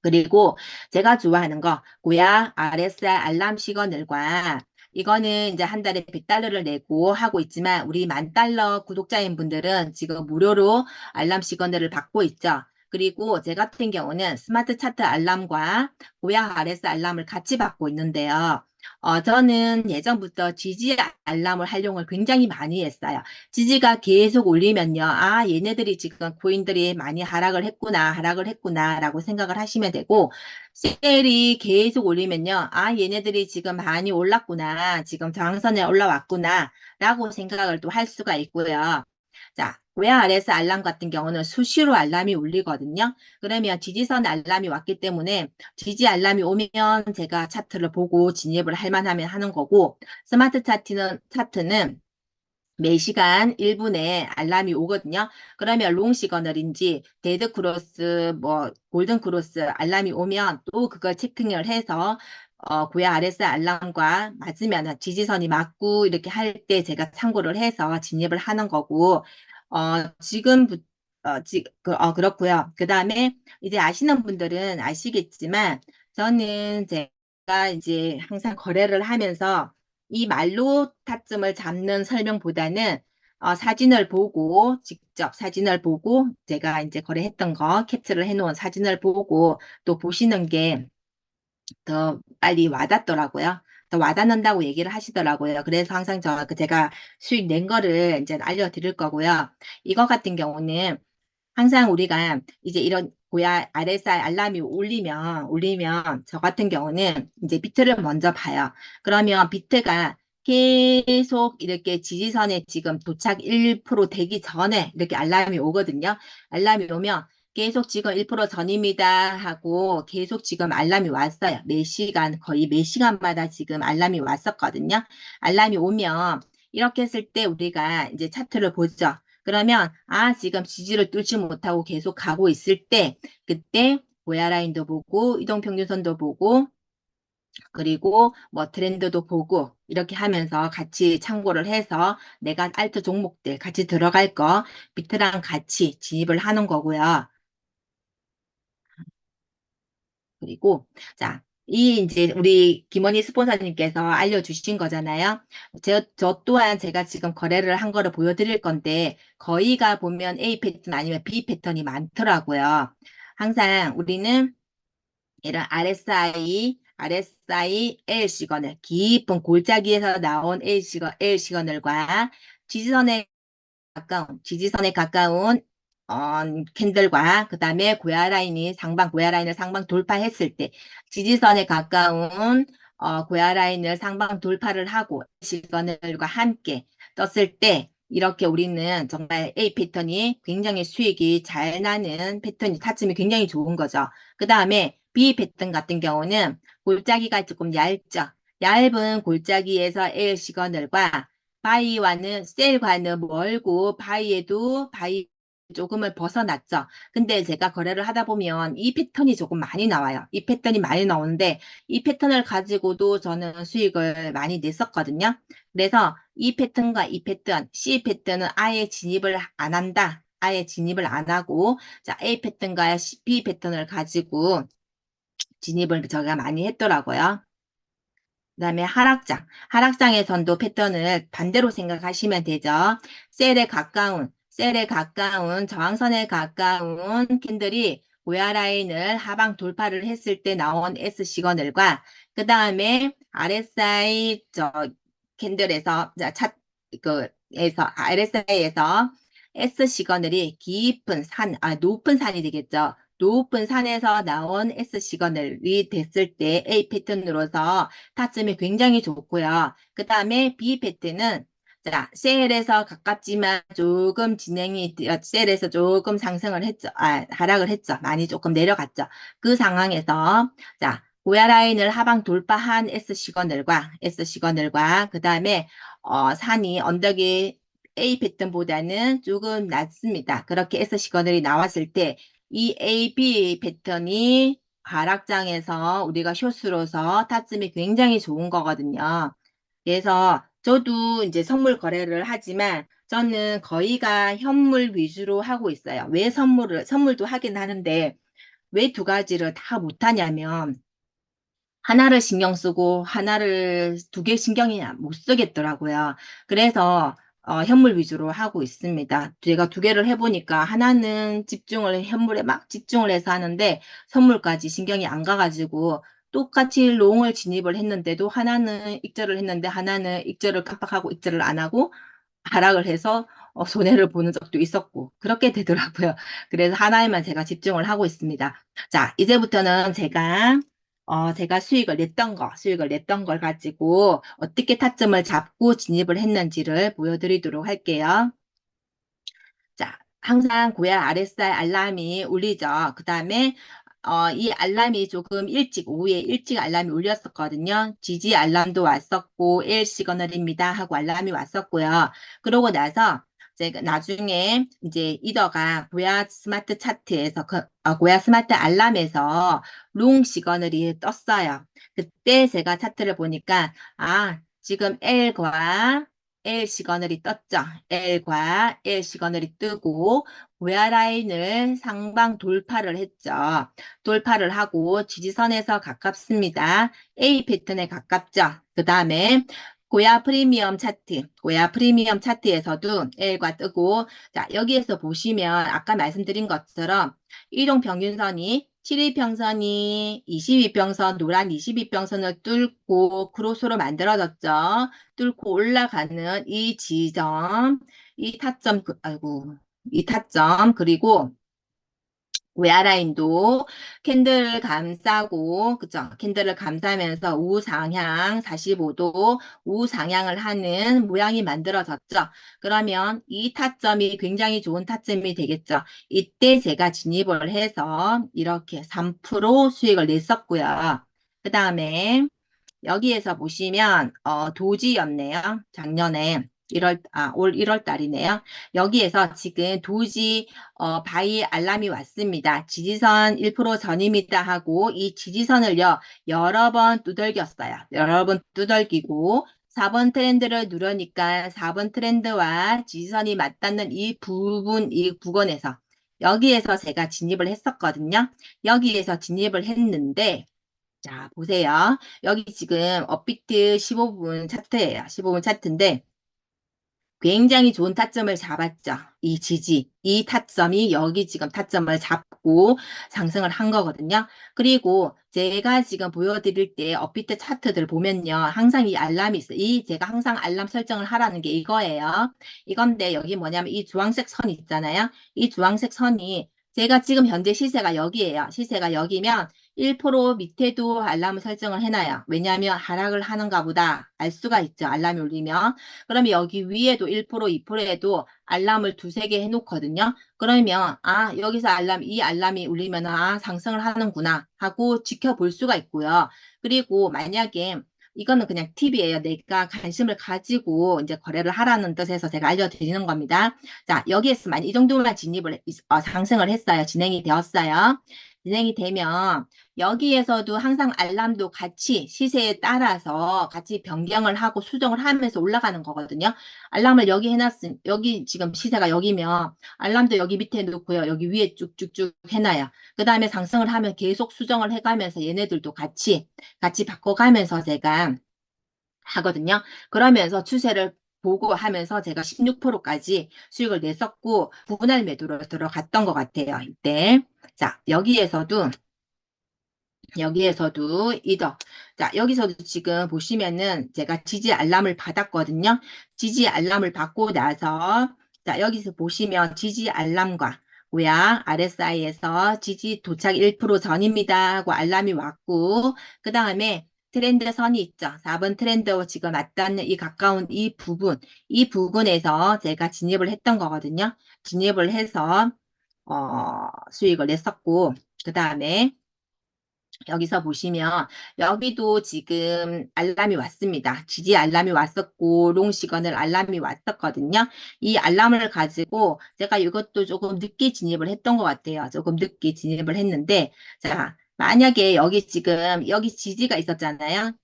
그리고 제가 좋아하는 거 고야 RSI 알람 시그널과 이거는 이제 한 달에 100달러를 내고 하고 있지만 우리 10,000달러 구독자인 분들은 지금 무료로 알람 시그널을 받고 있죠. 그리고 제 같은 경우는 스마트 차트 알람과 고양 RS 알람을 같이 받고 있는데요. 저는 예전부터 지지 알람을 활용을 굉장히 많이 했어요. 지지가 계속 올리면요. 아, 얘네들이 지금 코인들이 많이 하락을 했구나, 라고 생각을 하시면 되고, 세일이 계속 올리면요. 아, 얘네들이 지금 많이 올랐구나. 지금 저항선에 올라왔구나. 라고 생각을 또 할 수가 있고요. 자, 고양 RS 알람 같은 경우는 수시로 알람이 울리거든요. 그러면 지지선 알람이 왔기 때문에 지지 알람이 오면 제가 차트를 보고 진입을 할 만하면 하는 거고, 스마트 차트는 매 시간 1분에 알람이 오거든요. 그러면 롱 시그널인지 데드 크로스, 뭐 골든 크로스 알람이 오면 또 그걸 체킹을 해서 고야 RS 알람과 맞으면 지지선이 맞고 이렇게 할 때 제가 참고를 해서 진입을 하는 거고 지금부터 그렇고요. 그 다음에 이제 아시는 분들은 아시겠지만 저는 제가 이제 항상 거래를 하면서 이 말로 타점을 잡는 설명보다는 사진을 보고 직접 사진을 보고 제가 이제 거래했던 거 캡처를 해놓은 사진을 보고 또 보시는 게 더 빨리 와닿더라고요. 더 와닿는다고 얘기를 하시더라고요. 그래서 항상 제가 수익 낸 거를 이제 알려드릴 거고요. 이거 같은 경우는 항상 우리가 이제 이런 고야 RSI 알람이 울리면 저 같은 경우는 이제 비트를 먼저 봐요. 그러면 비트가 계속 이렇게 지지선에 지금 도착 1% 되기 전에 이렇게 알람이 오거든요. 알람이 오면 계속 지금 1% 전입니다 하고 계속 지금 알람이 왔어요. 매 시간, 거의 매 시간마다 지금 알람이 왔었거든요. 알람이 오면 이렇게 했을 때 우리가 이제 차트를 보죠. 그러면 지금 지지를 뚫지 못하고 계속 가고 있을 때 그때 고야 라인도 보고 이동평균선도 보고 그리고 뭐 트렌드도 보고 이렇게 하면서 같이 참고를 해서 내가 알트 종목들 같이 들어갈 거 비트랑 같이 진입을 하는 거고요. 그리고 자, 이 이제 우리 김원희 스폰서님께서 알려주신 거잖아요. 저 또한 제가 지금 거래를 한 거를 보여드릴 건데 거의가 보면 A 패턴 아니면 B 패턴이 많더라고요. 항상 우리는 이런 RSI L 시그널, 깊은 골짜기에서 나온 L 시그널과 지지선에 가까운 캔들과 그 다음에 고야 라인을 상방 돌파했을 때 지지선에 가까운 고야 라인을 상방 돌파를 하고 시그널과 함께 떴을 때 이렇게 우리는 정말 A 패턴이 굉장히 수익이 잘 나는 패턴이 타점이 굉장히 좋은 거죠. 그 다음에 B 패턴 같은 경우는 골짜기가 조금 얇죠. 얇은 골짜기에서 L 시그널과 바이와는 셀과는 멀고 바이 조금을 벗어났죠. 근데 제가 거래를 하다 보면 이 패턴이 조금 많이 나와요. 이 패턴이 많이 나오는데 이 패턴을 가지고도 저는 수익을 많이 냈었거든요. 그래서 이 패턴과 이 패턴, C 패턴은 아예 진입을 안 한다. 아예 진입을 안 하고 자 A 패턴과 B 패턴을 가지고 진입을 제가 많이 했더라고요. 그다음에 하락장에선도 패턴을 반대로 생각하시면 되죠. 셀에 가까운 저항선에 가까운 캔들이 고야 라인을 하방 돌파를 했을 때 나온 S 시그널과 그 다음에 RSI 캔들에서 RSI에서 S 시그널이 높은 산이 되겠죠. 높은 산에서 나온 S 시그널이 됐을 때 A 패턴으로서 타점이 굉장히 좋고요. 그 다음에 B 패턴은 자, 셀에서 가깝지만 셀에서 조금 상승을 했죠. 하락을 했죠. 많이 조금 내려갔죠. 그 상황에서 자, 고야 라인을 하방 돌파한 S 시그널과 그 다음에 언덕이 A 패턴보다는 조금 낮습니다. 그렇게 S 시그널이 나왔을 때 이 AB 패턴이 하락장에서 우리가 숏으로서 타점이 굉장히 좋은 거거든요. 그래서 저도 이제 선물 거래를 하지만 저는 거의가 현물 위주로 하고 있어요. 왜 선물도 하긴 하는데 왜 두 가지를 다 못하냐면 하나를 신경 쓰고 하나를 두 개 신경이 못 쓰겠더라고요. 그래서 현물 위주로 하고 있습니다. 제가 두 개를 해보니까 하나는 현물에 막 집중을 해서 하는데 선물까지 신경이 안 가가지고 똑같이 롱을 진입을 했는데도 하나는 익절을 했는데 하나는 익절을 깜빡하고 익절을 안 하고 하락을 해서 손해를 보는 적도 있었고 그렇게 되더라고요. 그래서 하나에만 제가 집중을 하고 있습니다. 자, 이제부터는 제가 수익을 냈던 걸 가지고 어떻게 타점을 잡고 진입을 했는지를 보여드리도록 할게요. 자, 항상 고야 RSI 알람이 울리죠. 그 다음에 이 알람이 조금 오후에 일찍 알람이 울렸었거든요. 지지 알람도 왔었고, L 시그널입니다 하고 알람이 왔었고요. 그러고 나서 제가 나중에 이제 이더가 고야 스마트 차트에서, 고야 스마트 알람에서 롱 시그널이 떴어요. 그때 제가 차트를 보니까, 지금 L 시그널이 떴죠. L과 L 시그널이 뜨고 고야 라인을 상방 돌파를 했죠. 돌파를 하고 지지선에서 가깝습니다. A 패턴에 가깝죠. 그 다음에 고야 프리미엄 차트에서도 L과 뜨고, 자, 여기에서 보시면 아까 말씀드린 것처럼 이동평균선이 7일평선이 22평선, 노란 22평선을 뚫고 크로스로 만들어졌죠. 뚫고 올라가는 이 지점, 이 타점, 그리고 웨아라인도 캔들을 감싸고, 그죠? 캔들을 감싸면서 우상향 45도 우상향을 하는 모양이 만들어졌죠. 그러면 이 타점이 굉장히 좋은 타점이 되겠죠. 이때 제가 진입을 해서 이렇게 3% 수익을 냈었고요. 그 다음에 여기에서 보시면 도지였네요. 작년에 올 1월 달이네요. 여기에서 지금 도지 바이 알람이 왔습니다. 지지선 1% 전입니다 하고 이 지지선을요 여러 번 두들겼어요. 여러 번 두들기고 4번 트렌드를 누르니까 4번 트렌드와 지지선이 맞닿는 이 부근에서 여기에서 제가 진입을 했었거든요. 여기에서 진입을 했는데 자, 보세요. 여기 지금 업비트 15분 차트예요. 15분 차트인데 굉장히 좋은 타점을 잡았죠. 이 타점이 여기 지금 타점을 잡고 상승을 한 거거든요. 그리고 제가 지금 보여드릴 때 업비트 차트들 보면요. 항상 이 알람이 있어요. 제가 항상 알람 설정을 하라는 게 이거예요. 이건데 여기 뭐냐면 이 주황색 선이 있잖아요. 이 주황색 선이 제가 지금 현재 시세가 여기예요. 시세가 여기면 1% 밑에도 알람을 설정을 해놔요. 왜냐하면 하락을 하는가 보다 알 수가 있죠. 알람이 울리면. 그러면 여기 위에도 1%, 2%에도 알람을 두세 개 해놓거든요. 그러면 여기서 이 알람이 울리면 상승을 하는구나 하고 지켜볼 수가 있고요. 그리고 만약에 이거는 그냥 팁이에요. 내가 관심을 가지고 이제 거래를 하라는 뜻에서 제가 알려드리는 겁니다. 자, 여기에서 이 정도만 상승을 했어요. 진행이 되었어요. 진행이 되면 여기에서도 항상 알람도 같이 시세에 따라서 같이 변경을 하고 수정을 하면서 올라가는 거거든요. 알람을 여기 지금 시세가 여기면 알람도 여기 밑에 놓고요. 여기 위에 쭉쭉쭉 해놔요. 그 다음에 상승을 하면 계속 수정을 해가면서 얘네들도 같이 바꿔가면서 제가 하거든요. 그러면서 추세를 보고 하면서 제가 16%까지 수익을 냈었고, 분할 매도로 들어갔던 것 같아요. 이때. 자, 여기에서도 이더. 자, 여기서도 지금 보시면은 제가 지지 알람을 받았거든요. 지지 알람을 받고 나서, 자, 여기서 보시면 지지 알람과 뭐야, RSI에서 지지 도착 1% 전입니다 하고 알람이 왔고, 그 다음에 트렌드 선이 있죠. 4번 트렌드와 지금 맞닿는 가까운 이 부분에서 제가 진입을 했던 거거든요. 진입을 해서, 수익을 냈었고, 그 다음에 여기서 보시면 여기도 지금 알람이 왔습니다. 지지 알람이 왔었고 롱 시그널 알람이 왔었거든요. 이 알람을 가지고 제가 이것도 조금 늦게 진입을 했던 것 같아요. 조금 늦게 진입을 했는데 자 만약에 여기 지지가 있었잖아요.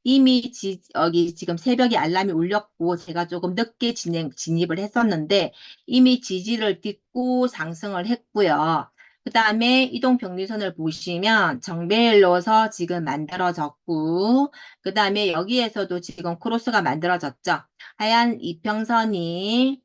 여기 지금 새벽에 알람이 울렸고 제가 조금 늦게 진입을 했었는데 이미 지지를 딛고 상승을 했고요. 그 다음에 이동 평균선을 보시면 정배일로서 지금 만들어졌고, 그 다음에 여기에서도 지금 크로스가 만들어졌죠. 하얀 7이평선이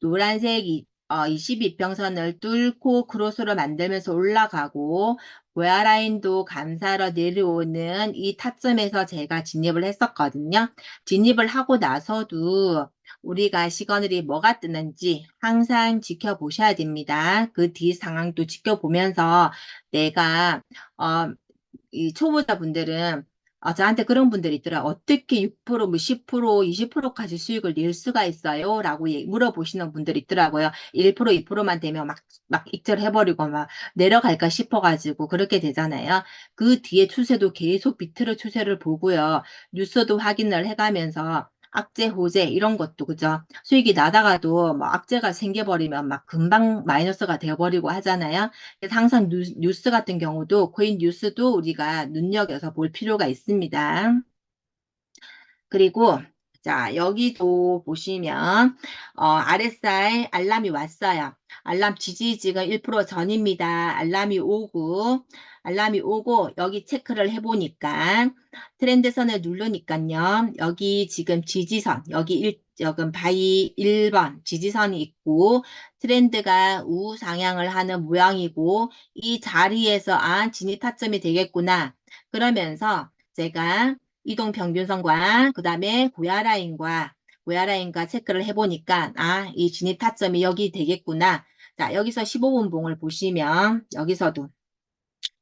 노란색 22평선을 뚫고 크로스로 만들면서 올라가고, 고야 라인도 감싸러 내려오는 이 타점에서 제가 진입을 했었거든요. 진입을 하고 나서도 우리가 시그널이 뭐가 뜨는지 항상 지켜보셔야 됩니다. 그 뒤 상황도 지켜보면서 내가 이 초보자분들은 저한테 그런 분들이 있더라. 어떻게 6%, 뭐 10%, 20%까지 수익을 낼 수가 있어요? 라고 물어보시는 분들이 있더라고요. 1%, 2%만 되면 막 익절해버리고 막 내려갈까 싶어가지고 그렇게 되잖아요. 그 뒤에 추세도 계속 비트를 추세를 보고요. 뉴스도 확인을 해가면서 악재, 호재 이런 것도 그죠? 수익이 나다가도 뭐 악재가 생겨버리면 막 금방 마이너스가 되어버리고 하잖아요. 그래서 항상 뉴스 같은 경우도 코인 뉴스도 우리가 눈여겨서 볼 필요가 있습니다. 그리고 자 여기도 보시면 RSI 알람이 왔어요. 알람 지지 지금 1% 전입니다. 알람이 오고 여기 체크를 해보니까 트렌드선을 누르니까요. 여기 지금 지지선 여기 바이 1번 지지선이 있고 트렌드가 우상향을 하는 모양이고 이 자리에서 진입 타점이 되겠구나. 그러면서 제가 이동 평균선과 그 다음에 고야 라인과 체크를 해보니까 이 진입 타점이 여기 되겠구나. 자, 여기서 15분 봉을 보시면 여기서도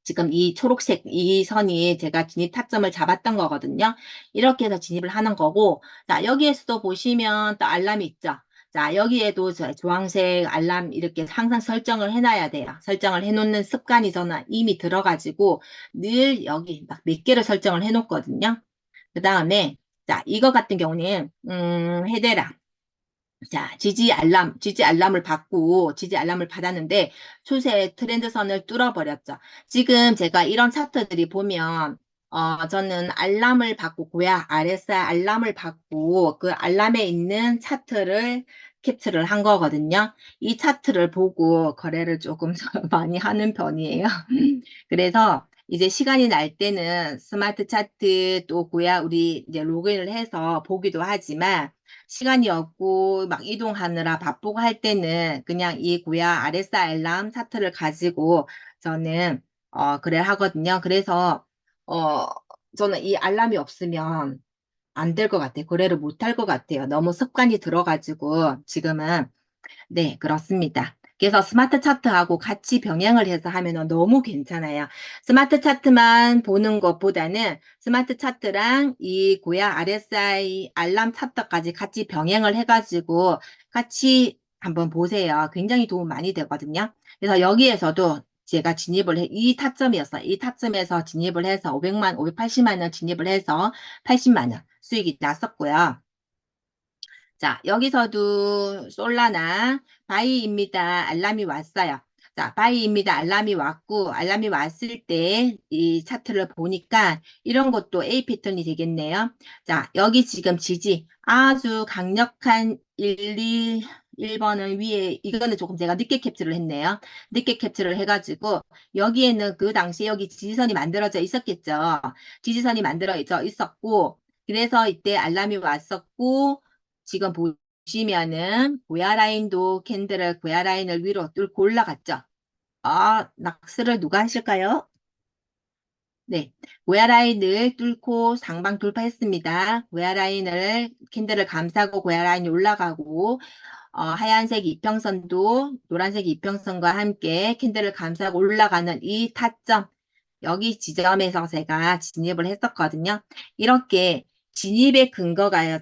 지금 이 초록색 이 선이 제가 진입 타점을 잡았던 거거든요. 이렇게 해서 진입을 하는 거고 자, 여기에서도 보시면 또 알람이 있죠. 자, 여기에도 주황색 알람 이렇게 항상 설정을 해놔야 돼요. 설정을 해놓는 습관이 저는 이미 들어가지고 늘 여기 막 몇 개를 설정을 해놓거든요. 그 다음에 자 이거 같은 경우는 헤데라 자 지지 알람을 받고 지지 알람을 받았는데 추세 트렌드선을 뚫어버렸죠. 지금 제가 이런 차트들이 보면 저는 알람을 받고 고야 RSI 알람을 받고 그 알람에 있는 차트를 캡처를 한 거거든요. 이 차트를 보고 거래를 조금 많이 하는 편이에요. 그래서 이제 시간이 날 때는 스마트 차트 또 고야 우리 이제 로그인을 해서 보기도 하지만 시간이 없고 막 이동하느라 바쁘고 할 때는 그냥 이 고야 RSI 알람 차트를 가지고 저는 그래 하거든요. 그래서 어 저는 이 알람이 없으면 안 될 것 같아요. 거래를 못 할 것 같아요. 너무 습관이 들어가지고 지금은 네, 그렇습니다. 그래서 스마트 차트하고 같이 병행을 해서 하면 너무 괜찮아요. 스마트 차트만 보는 것보다는 스마트 차트랑 이 고야 RSI 알람 차트까지 같이 병행을 해가지고 같이 한번 보세요. 굉장히 도움 많이 되거든요. 그래서 여기에서도 제가 이 타점이었어요. 이 타점에서 진입을 해서 580만 원 진입을 해서 80만 원 수익이 났었고요. 자, 여기서도 솔라나 바이입니다. 알람이 왔어요. 자, 바이입니다. 알람이 왔고, 알람이 왔을 때 이 차트를 보니까 이런 것도 A 패턴이 되겠네요. 자, 여기 지금 지지 아주 강력한 1번은 위에, 이거는 조금 제가 늦게 캡처를 했네요. 늦게 캡처를 해가지고, 여기에는 그 당시에 여기 지지선이 만들어져 있었겠죠. 지지선이 만들어져 있었고, 그래서 이때 알람이 왔었고, 지금 보시면은 고야 라인을 위로 뚫고 올라갔죠. 낙스를 누가 하실까요? 네, 고야 라인을 뚫고 상방 돌파했습니다. 고야 라인을 캔들을 감싸고 고야 라인이 올라가고 하얀색 이평선도 노란색 이평선과 함께 캔들을 감싸고 올라가는 이 타점 여기 지점에서 제가 진입을 했었거든요. 이렇게 진입 근거가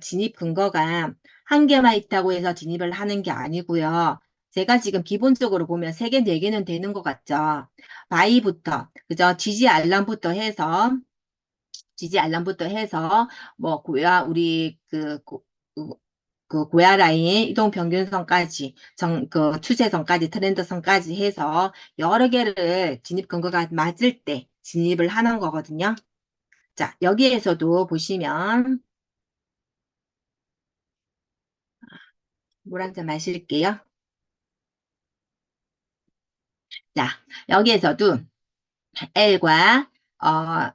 한 개만 있다고 해서 진입을 하는 게 아니고요. 제가 지금 기본적으로 보면 3개, 4개는 되는 것 같죠. 바이부터, 그죠? 지지 알람부터 해서, 뭐, 우리 그 고야 라인, 이동 평균선까지, 추세선까지, 트렌드선까지 해서 여러 개를 진입 근거가 맞을 때 진입을 하는 거거든요. 자, 여기에서도 보시면 물 한 잔 마실게요. 자, 여기에서도 L과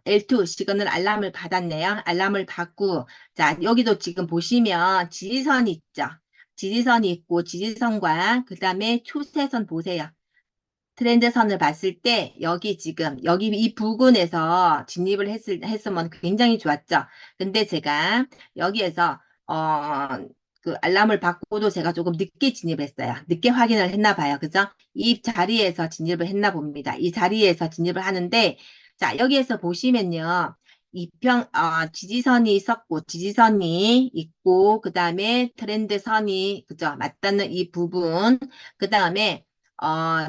L2 시그널 알람을 받았네요. 알람을 받고, 자, 여기도 지금 보시면 지지선이 있죠. 지지선이 있고, 지지선과 그 다음에 추세선 보세요. 트렌드선을 봤을 때 여기 지금 여기 이 부근에서 진입을 했으면 굉장히 좋았죠. 근데 제가 여기에서 그 알람을 받고도 제가 조금 늦게 진입했어요. 늦게 확인을 했나 봐요. 그죠? 이 자리에서 진입을 했나 봅니다. 이 자리에서 진입을 하는데 자, 여기에서 보시면요. 지지선이 있었고, 지지선이 있고, 그 다음에 트렌드선이, 그죠? 맞닿는 이 부분, 그 다음에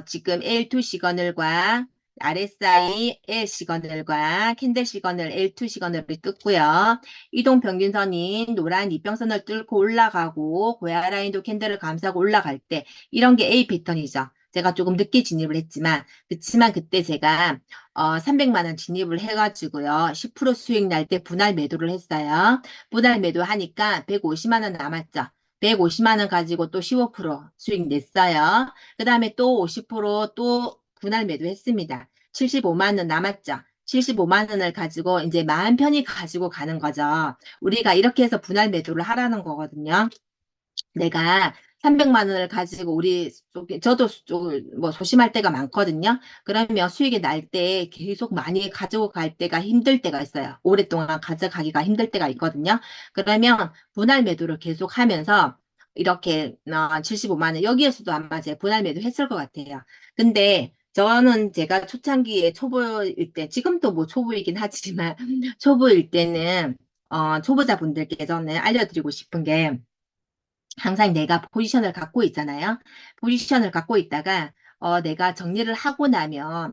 지금 L2 시그널과 RSI L 시그널과 캔들 시그널 L2 시그널을 뜯고요. 이동 평균선이 노란 이평선을 뚫고 올라가고 고야 라인도 캔들을 감싸고 올라갈 때 이런 게 A 패턴이죠. 제가 조금 늦게 진입을 했지만 그치만 그때 제가 300만 원 진입을 해가지고요. 10% 수익 날 때 분할 매도를 했어요. 분할 매도 하니까 150만 원 남았죠. 150만 원 가지고 또 15% 수익 냈어요. 그 다음에 또 50%또 분할 매도했습니다. 75만 원 남았죠. 75만 원을 가지고 이제 마음 편히 가지고 가는 거죠. 우리가 이렇게 해서 분할 매도를 하라는 거거든요. 내가 300만 원을 가지고 저도 뭐 소심할 때가 많거든요. 그러면 수익이 날 때 계속 많이 가지고 갈 때가 힘들 때가 있어요. 오랫동안 가져가기가 힘들 때가 있거든요. 그러면 분할 매도를 계속 하면서 이렇게 75만 원 여기에서도 아마 제 분할 매도 했을 것 같아요. 근데 저는 제가 초창기에 초보일 때 지금도 뭐 초보이긴 하지만 초보일 때는 초보자분들께 저는 알려드리고 싶은 게 항상 내가 포지션을 갖고 있잖아요. 포지션을 갖고 있다가 내가 정리를 하고 나면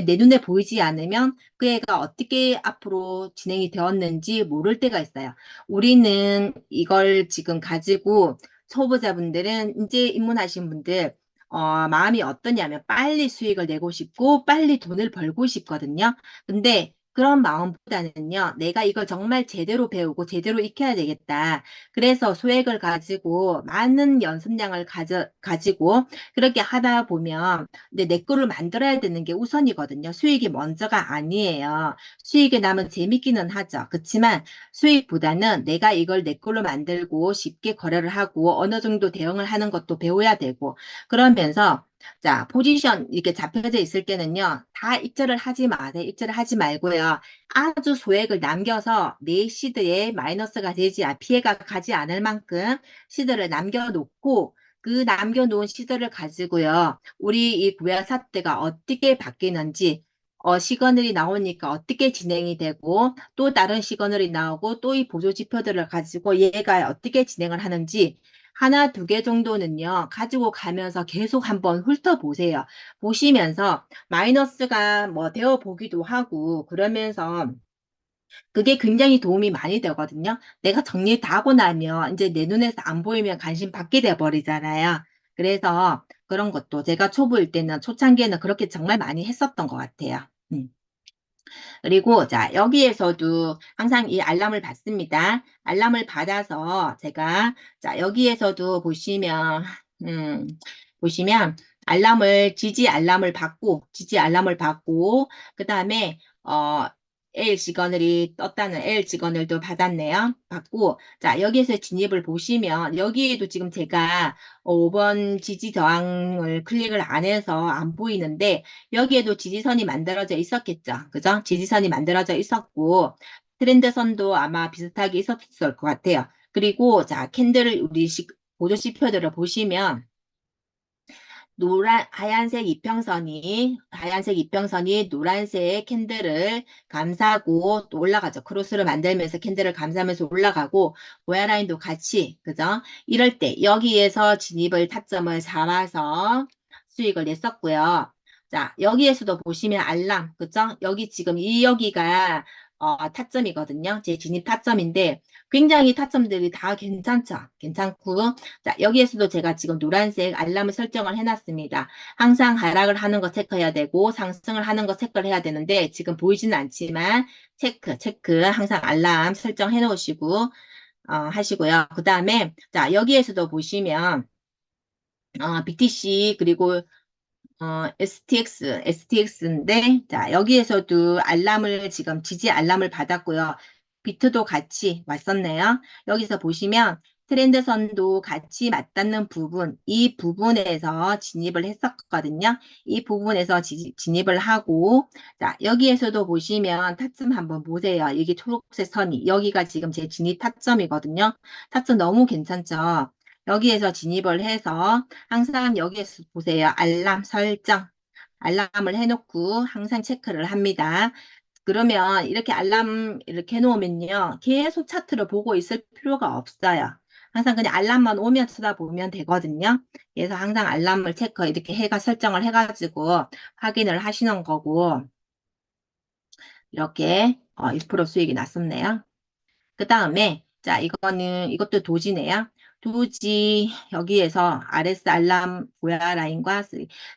내 눈에 보이지 않으면 그 애가 어떻게 앞으로 진행이 되었는지 모를 때가 있어요. 우리는 이걸 지금 가지고 초보자분들은 이제 입문하신 분들 마음이 어떠냐면 빨리 수익을 내고 싶고 빨리 돈을 벌고 싶거든요. 근데 그런 마음보다는요, 내가 이걸 정말 제대로 배우고 제대로 익혀야 되겠다. 그래서 소액을 가지고 많은 연습량을 가지고 그렇게 하다 보면 근데 내 거를 만들어야 되는 게 우선이거든요. 수익이 먼저가 아니에요. 수익이 나면 재밌기는 하죠. 그렇지만 수익보다는 내가 이걸 내 걸로 만들고 쉽게 거래를 하고 어느 정도 대응을 하는 것도 배워야 되고 그러면서 자, 포지션 이렇게 잡혀져 있을 때는요, 다 입절을 하지 마세요. 입절을 하지 말고요. 아주 소액을 남겨서 내 시드에 마이너스가 피해가 가지 않을 만큼 시드를 남겨놓고 그 남겨놓은 시드를 가지고요. 우리 이 구야사태가 어떻게 바뀌는지 시그널이 나오니까 어떻게 진행이 되고 또 다른 시그널이 나오고 또 이 보조 지표들을 가지고 얘가 어떻게 진행을 하는지 하나, 두 개 정도는요, 가지고 가면서 계속 한번 훑어보세요. 보시면서 마이너스가 뭐 되어 보기도 하고, 그러면서 그게 굉장히 도움이 많이 되거든요. 내가 정리 다 하고 나면 이제 내 눈에서 안 보이면 관심 받게 돼 버리잖아요. 그래서 그런 것도 제가 초보일 때는 초창기에는 그렇게 정말 많이 했었던 것 같아요. 음. 그리고 자 여기에서도 항상 이 알람을 받습니다. 알람을 받아서 제가 자 여기에서도 음, 보시면 지지 알람을 받고 그 다음에 L 시그널이 떴다는 L 시그널도 받았네요. 받고 자 여기에서 진입을 보시면 여기에도 지금 제가 5번 지지 저항을 클릭을 안 해서 안 보이는데 여기에도 지지선이 만들어져 있었겠죠. 그죠? 지지선이 만들어져 있었고, 트렌드선도 아마 비슷하게 있었을 것 같아요. 그리고, 자, 캔들을 보조 지표들을 보시면, 하얀색 이평선이 노란색 캔들을 감싸고 또 올라가죠. 크로스를 만들면서 캔들을 감싸면서 올라가고, 고야 라인도 같이, 그죠? 이럴 때, 여기에서 진입을 타점을 잡아서 수익을 냈었고요. 자, 여기에서도 보시면 알람, 그죠? 여기가 타점이거든요. 제 진입 타점인데, 굉장히 타점들이 다 괜찮죠? 괜찮고, 자, 여기에서도 제가 지금 노란색 알람을 설정을 해놨습니다. 항상 하락을 하는 거 체크해야 되고, 상승을 하는 거 체크를 해야 되는데, 지금 보이지는 않지만, 체크, 항상 알람 설정해 놓으시고, 하시고요. 그 다음에, 자, 여기에서도 보시면, BTC, 그리고 STX인데, 자, 여기에서도 알람을 지금 지지 알람을 받았고요. 비트도 같이 왔었네요. 여기서 보시면 트렌드선도 같이 맞닿는 부분, 이 부분에서 진입을 했었거든요. 이 부분에서 진입을 하고, 자, 여기에서도 보시면 타점 한번 보세요. 여기 초록색 선이, 여기가 지금 제 진입 타점이거든요. 타점 너무 괜찮죠? 여기에서 진입을 해서 항상 여기에서 보세요. 알람 설정. 알람을 해놓고 항상 체크를 합니다. 그러면 이렇게 알람 이렇게 해놓으면요. 계속 차트를 보고 있을 필요가 없어요. 항상 그냥 알람만 오면 쳐다보면 되거든요. 그래서 항상 알람을 체크 이렇게 해가 설정을 해가지고 확인을 하시는 거고 이렇게 1% 수익이 났었네요. 그 다음에, 자, 이것도 도지네요. 도지, 여기에서 RS 알람 고야 라인과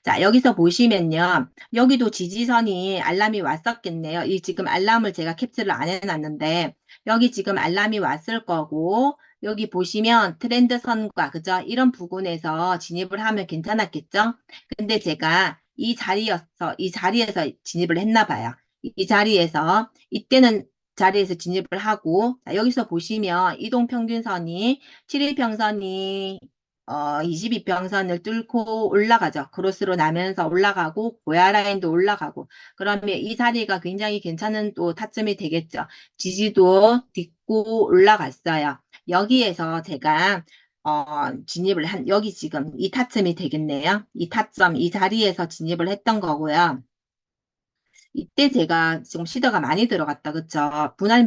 자, 여기서 보시면요. 여기도 지지선이 알람이 왔었겠네요. 이 지금 알람을 제가 캡처를 안 해놨는데, 여기 지금 알람이 왔을 거고, 여기 보시면 트렌드선과, 그죠? 이런 부분에서 진입을 하면 괜찮았겠죠? 근데 제가 이 자리에서 진입을 했나 봐요. 이 자리에서, 이때는 자리에서 진입을 하고 자, 여기서 보시면 이동평균선이 7일평선이 22평선을 뚫고 올라가죠. 크로스로 나면서 올라가고 고야 라인도 올라가고 그러면 이 자리가 굉장히 괜찮은 또 타점이 되겠죠. 지지도 딛고 올라갔어요. 여기에서 제가 진입을 한 여기 지금 이 타점이 되겠네요. 이 타점 이 자리에서 진입을 했던 거고요. 이때 제가 지금 시드가 많이 들어갔다, 그쵸? 분할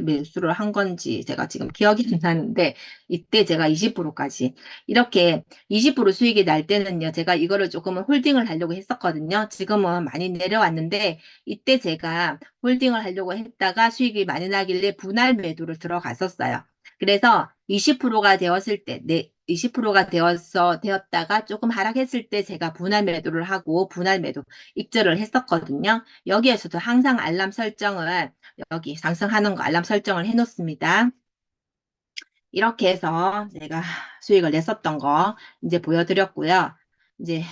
매수를 한 건지 제가 지금 기억이 안 나는데, 이때 제가 20%까지. 이렇게 20% 수익이 날 때는요, 제가 이거를 조금은 홀딩을 하려고 했었거든요. 지금은 많이 내려왔는데, 이때 제가 홀딩을 하려고 했다가 수익이 많이 나길래 분할 매도를 들어갔었어요. 그래서 20%가 되었을 때, 20%가 되었다가 조금 하락했을 때 제가 분할 매도를 하고 분할 매도 입절을 했었거든요. 여기에서도 항상 알람 설정을 여기 상승하는 거 알람 설정을 해놓습니다. 이렇게 해서 제가 수익을 냈었던 거 이제 보여드렸고요. 이제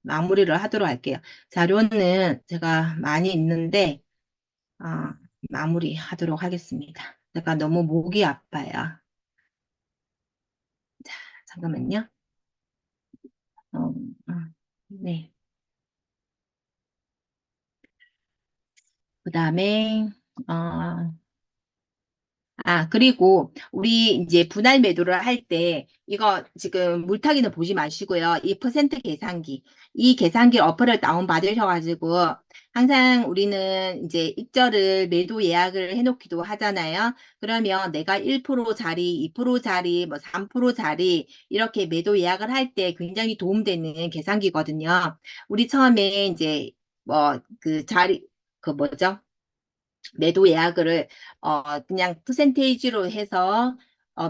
마무리를 하도록 할게요. 자료는 제가 많이 있는데 마무리 하도록 하겠습니다. 제가 너무 목이 아파요. 자, 잠깐만요. 어, 네. 그 다음에 그리고 우리 이제 분할 매도를 할 때 이거 지금 물타기는 보지 마시고요. 이 퍼센트 계산기, 이 계산기 어플을 다운 받으셔가지고 항상 우리는 이제 입절을 매도 예약을 해놓기도 하잖아요. 그러면 내가 1%짜리, 2%짜리, 뭐 3%짜리 이렇게 매도 예약을 할 때 굉장히 도움되는 계산기거든요. 우리 처음에 이제 뭐 그 자리 그 뭐죠? 매도 예약을 그냥 퍼센테이지로 해서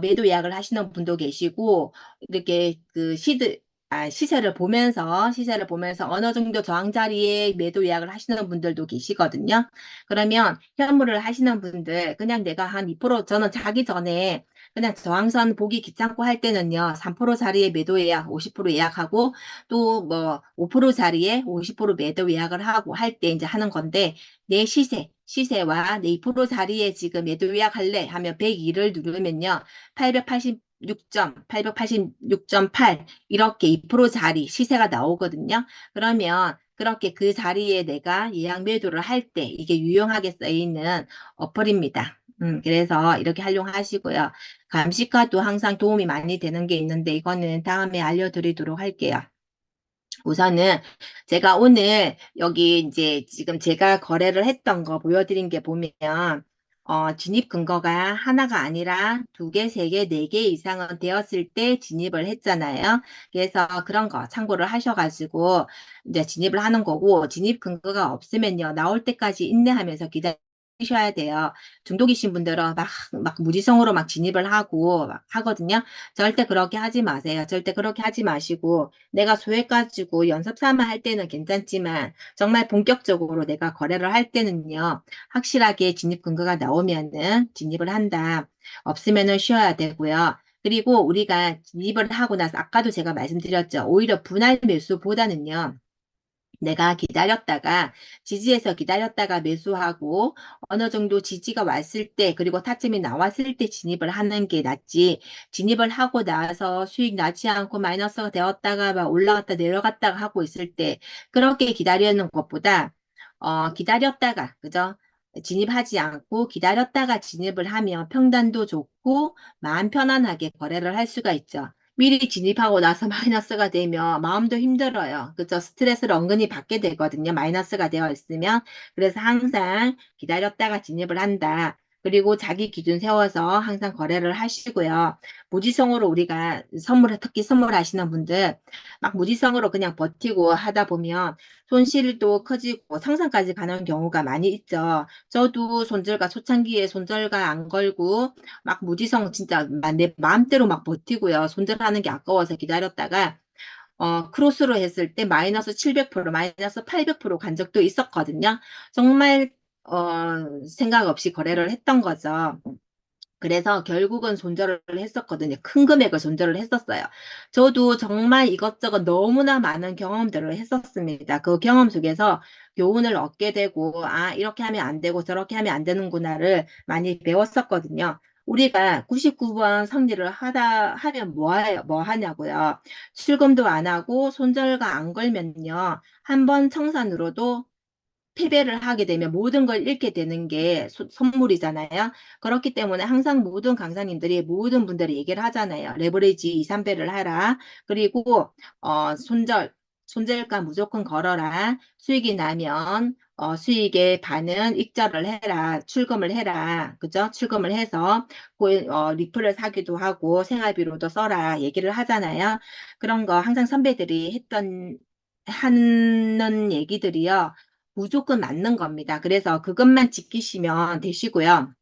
매도 예약을 하시는 분도 계시고 이렇게 그 시세를 보면서 어느 정도 저항 자리에 매도 예약을 하시는 분들도 계시거든요. 그러면 현물을 하시는 분들 그냥 내가 한 2% 저는 자기 전에 그냥 저항선 보기 귀찮고 할 때는요. 3% 자리에 매도 예약 50% 예약하고 또 뭐 5% 자리에 50% 매도 예약을 하고 할 때 이제 하는 건데 내 시세와 내 2% 자리에 지금 매도 예약할래 하면 102를 누르면요. 886.8 이렇게 2% 자리 시세가 나오거든요. 그러면 그렇게 그 자리에 내가 예약 매도를 할 때 이게 유용하게 쓰이는 어플입니다. 그래서 이렇게 활용하시고요. 감시가도 항상 도움이 많이 되는 게 있는데 이거는 다음에 알려드리도록 할게요. 우선은 제가 오늘 여기 이제 지금 제가 거래를 했던 거 보여드린 게 보면 진입 근거가 하나가 아니라 두 개, 세 개, 네 개 이상은 되었을 때 진입을 했잖아요. 그래서 그런 거 참고를 하셔가지고 이제 진입을 하는 거고 진입 근거가 없으면요. 나올 때까지 인내하면서 기다리셔야 돼요. 중독이신 분들은 막 무지성으로 막 진입을 하고 막 하거든요. 절대 그렇게 하지 마세요. 절대 그렇게 하지 마시고 내가 소액 가지고 연습 삼아 할 때는 괜찮지만 정말 본격적으로 내가 거래를 할 때는요. 확실하게 진입 근거가 나오면은 진입을 한다. 없으면은 쉬어야 되고요. 그리고 우리가 진입을 하고 나서 아까도 제가 말씀드렸죠. 오히려 분할 매수보다는요. 내가 기다렸다가 지지해서 기다렸다가 매수하고 어느 정도 지지가 왔을 때 그리고 타점이 나왔을 때 진입을 하는 게 낫지. 진입을 하고 나서 수익 나지 않고 마이너스가 되었다가 막 올라갔다 내려갔다가 하고 있을 때 그렇게 기다리는 것보다 기다렸다가 그죠? 진입하지 않고 기다렸다가 진입을 하면 평단도 좋고 마음 편안하게 거래를 할 수가 있죠. 미리 진입하고 나서 마이너스가 되면 마음도 힘들어요. 그죠? 스트레스를 은근히 받게 되거든요. 마이너스가 되어 있으면. 그래서 항상 기다렸다가 진입을 한다. 그리고 자기 기준 세워서 항상 거래를 하시고요. 무지성으로 우리가 특히 선물하시는 분들, 막 무지성으로 그냥 버티고 하다 보면 손실도 커지고 상상까지 가는 경우가 많이 있죠. 저도 손절가 초창기에 손절가 안 걸고 막 무지성 진짜 내 마음대로 막 버티고요. 손절하는 게 아까워서 기다렸다가 크로스로 했을 때 마이너스 700%, 마이너스 800%간 적도 있었거든요. 정말 생각 없이 거래를 했던 거죠. 그래서 결국은 손절을 했었거든요. 큰 금액을 손절을 했었어요. 저도 정말 이것저것 너무나 많은 경험들을 했었습니다. 그 경험 속에서 교훈을 얻게 되고, 아, 이렇게 하면 안 되고 저렇게 하면 안 되는구나를 많이 배웠었거든요. 우리가 99번 성리를 하면 뭐 하냐고요. 출금도 안 하고 손절가 안 걸면요. 한 번 청산으로도 패배를 하게 되면 모든 걸 잃게 되는 게 선물이잖아요. 그렇기 때문에 항상 모든 강사님들이 모든 분들이 얘기를 하잖아요. 레버리지 2, 3배를 하라. 그리고 손절가 무조건 걸어라. 수익이 나면 수익의 반은 익절을 해라. 출금을 해라. 그죠? 출금을 해서 리플을 사기도 하고 생활비로도 써라. 얘기를 하잖아요. 그런 거 항상 선배들이 하는 얘기들이요. 무조건 맞는 겁니다. 그래서 그것만 지키시면 되시고요.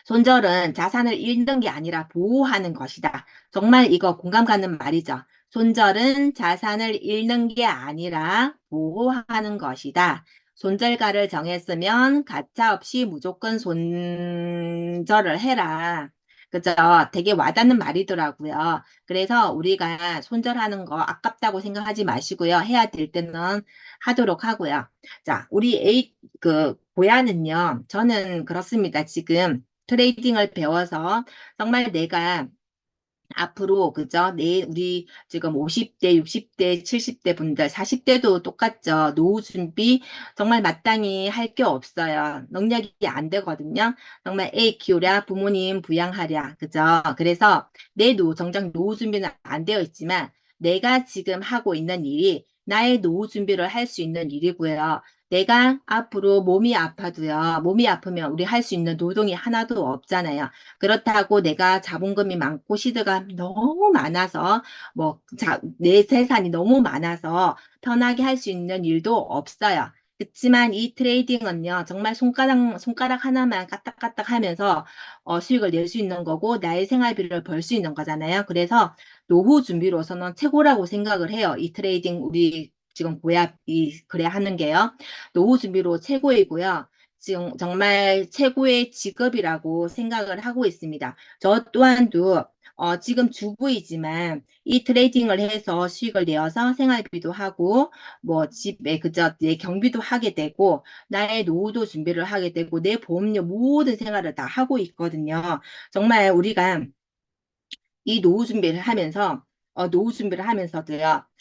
손절은 자산을 잃는 게 아니라 보호하는 것이다. 정말 이거 공감 가는 말이죠. 손절은 자산을 잃는 게 아니라 보호하는 것이다. 손절가를 정했으면 가차없이 무조건 손절을 해라. 그죠? 되게 와닿는 말이더라고요. 그래서 우리가 손절하는 거 아깝다고 생각하지 마시고요. 해야 될 때는 하도록 하고요. 자, 우리 고야는요. 저는 그렇습니다. 지금 트레이딩을 배워서 정말 내가 앞으로 그죠? 우리 지금 50대, 60대, 70대 분들, 40대도 똑같죠. 노후 준비 정말 마땅히 할 게 없어요. 능력이 안 되거든요. 정말 애 키우랴, 부모님 부양하랴, 그죠? 그래서 정작 노후 준비는 안 되어 있지만 내가 지금 하고 있는 일이 나의 노후 준비를 할 수 있는 일이고요. 내가 앞으로 몸이 아파도요. 몸이 아프면 우리 할 수 있는 노동이 하나도 없잖아요. 그렇다고 내가 자본금이 많고 시드가 너무 많아서 내 재산이 너무 많아서 편하게 할 수 있는 일도 없어요. 그렇지만 이 트레이딩은요, 정말 손가락 하나만 까딱까딱 하면서 수익을 낼 수 있는 거고, 나의 생활비를 벌 수 있는 거잖아요. 그래서 노후 준비로서는 최고라고 생각을 해요. 이 트레이딩, 우리 지금 고압이 그래 하는 게요. 노후 준비로 최고이고요. 지금 정말 최고의 직업이라고 생각을 하고 있습니다. 저 또한도 지금 주부이지만 이 트레이딩을 해서 수익을 내어서 생활비도 하고 뭐 집에 그저 내 경비도 하게 되고 나의 노후도 준비를 하게 되고 내 보험료 모든 생활을 다 하고 있거든요. 정말 우리가 이 노후 준비를 하면서도요,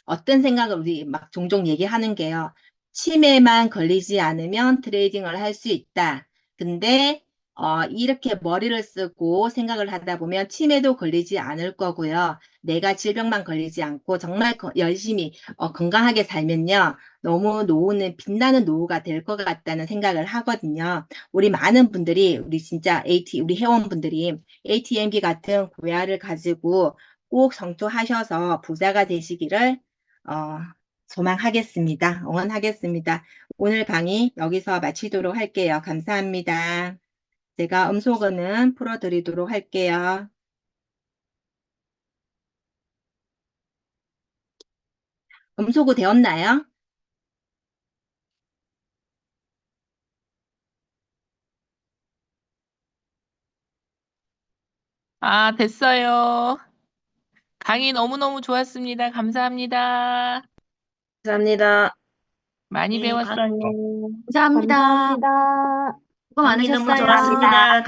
어떤 생각을 우리 막 종종 얘기하는 게요, 치매만 걸리지 않으면 트레이딩을 할 수 있다. 근데, 이렇게 머리를 쓰고 생각을 하다 보면 치매도 걸리지 않을 거고요. 내가 질병만 걸리지 않고 정말 열심히, 건강하게 살면요, 너무 노후는 빛나는 노후가 될 것 같다는 생각을 하거든요. 우리 많은 분들이, 우리 회원분들이 ATM기 같은 고야를 가지고 꼭 성투하셔서 부자가 되시기를 어, 소망하겠습니다. 응원하겠습니다. 오늘 강의 여기서 마치도록 할게요. 감사합니다. 제가 음소거는 풀어드리도록 할게요. 음소거 되었나요? 아, 됐어요. 강의 너무너무 좋았습니다. 감사합니다. 감사합니다. 많이 네, 배웠어요. 감사합니다. 감사합니다. 수고 강의 너무 많으셨어요. 좋았습니다.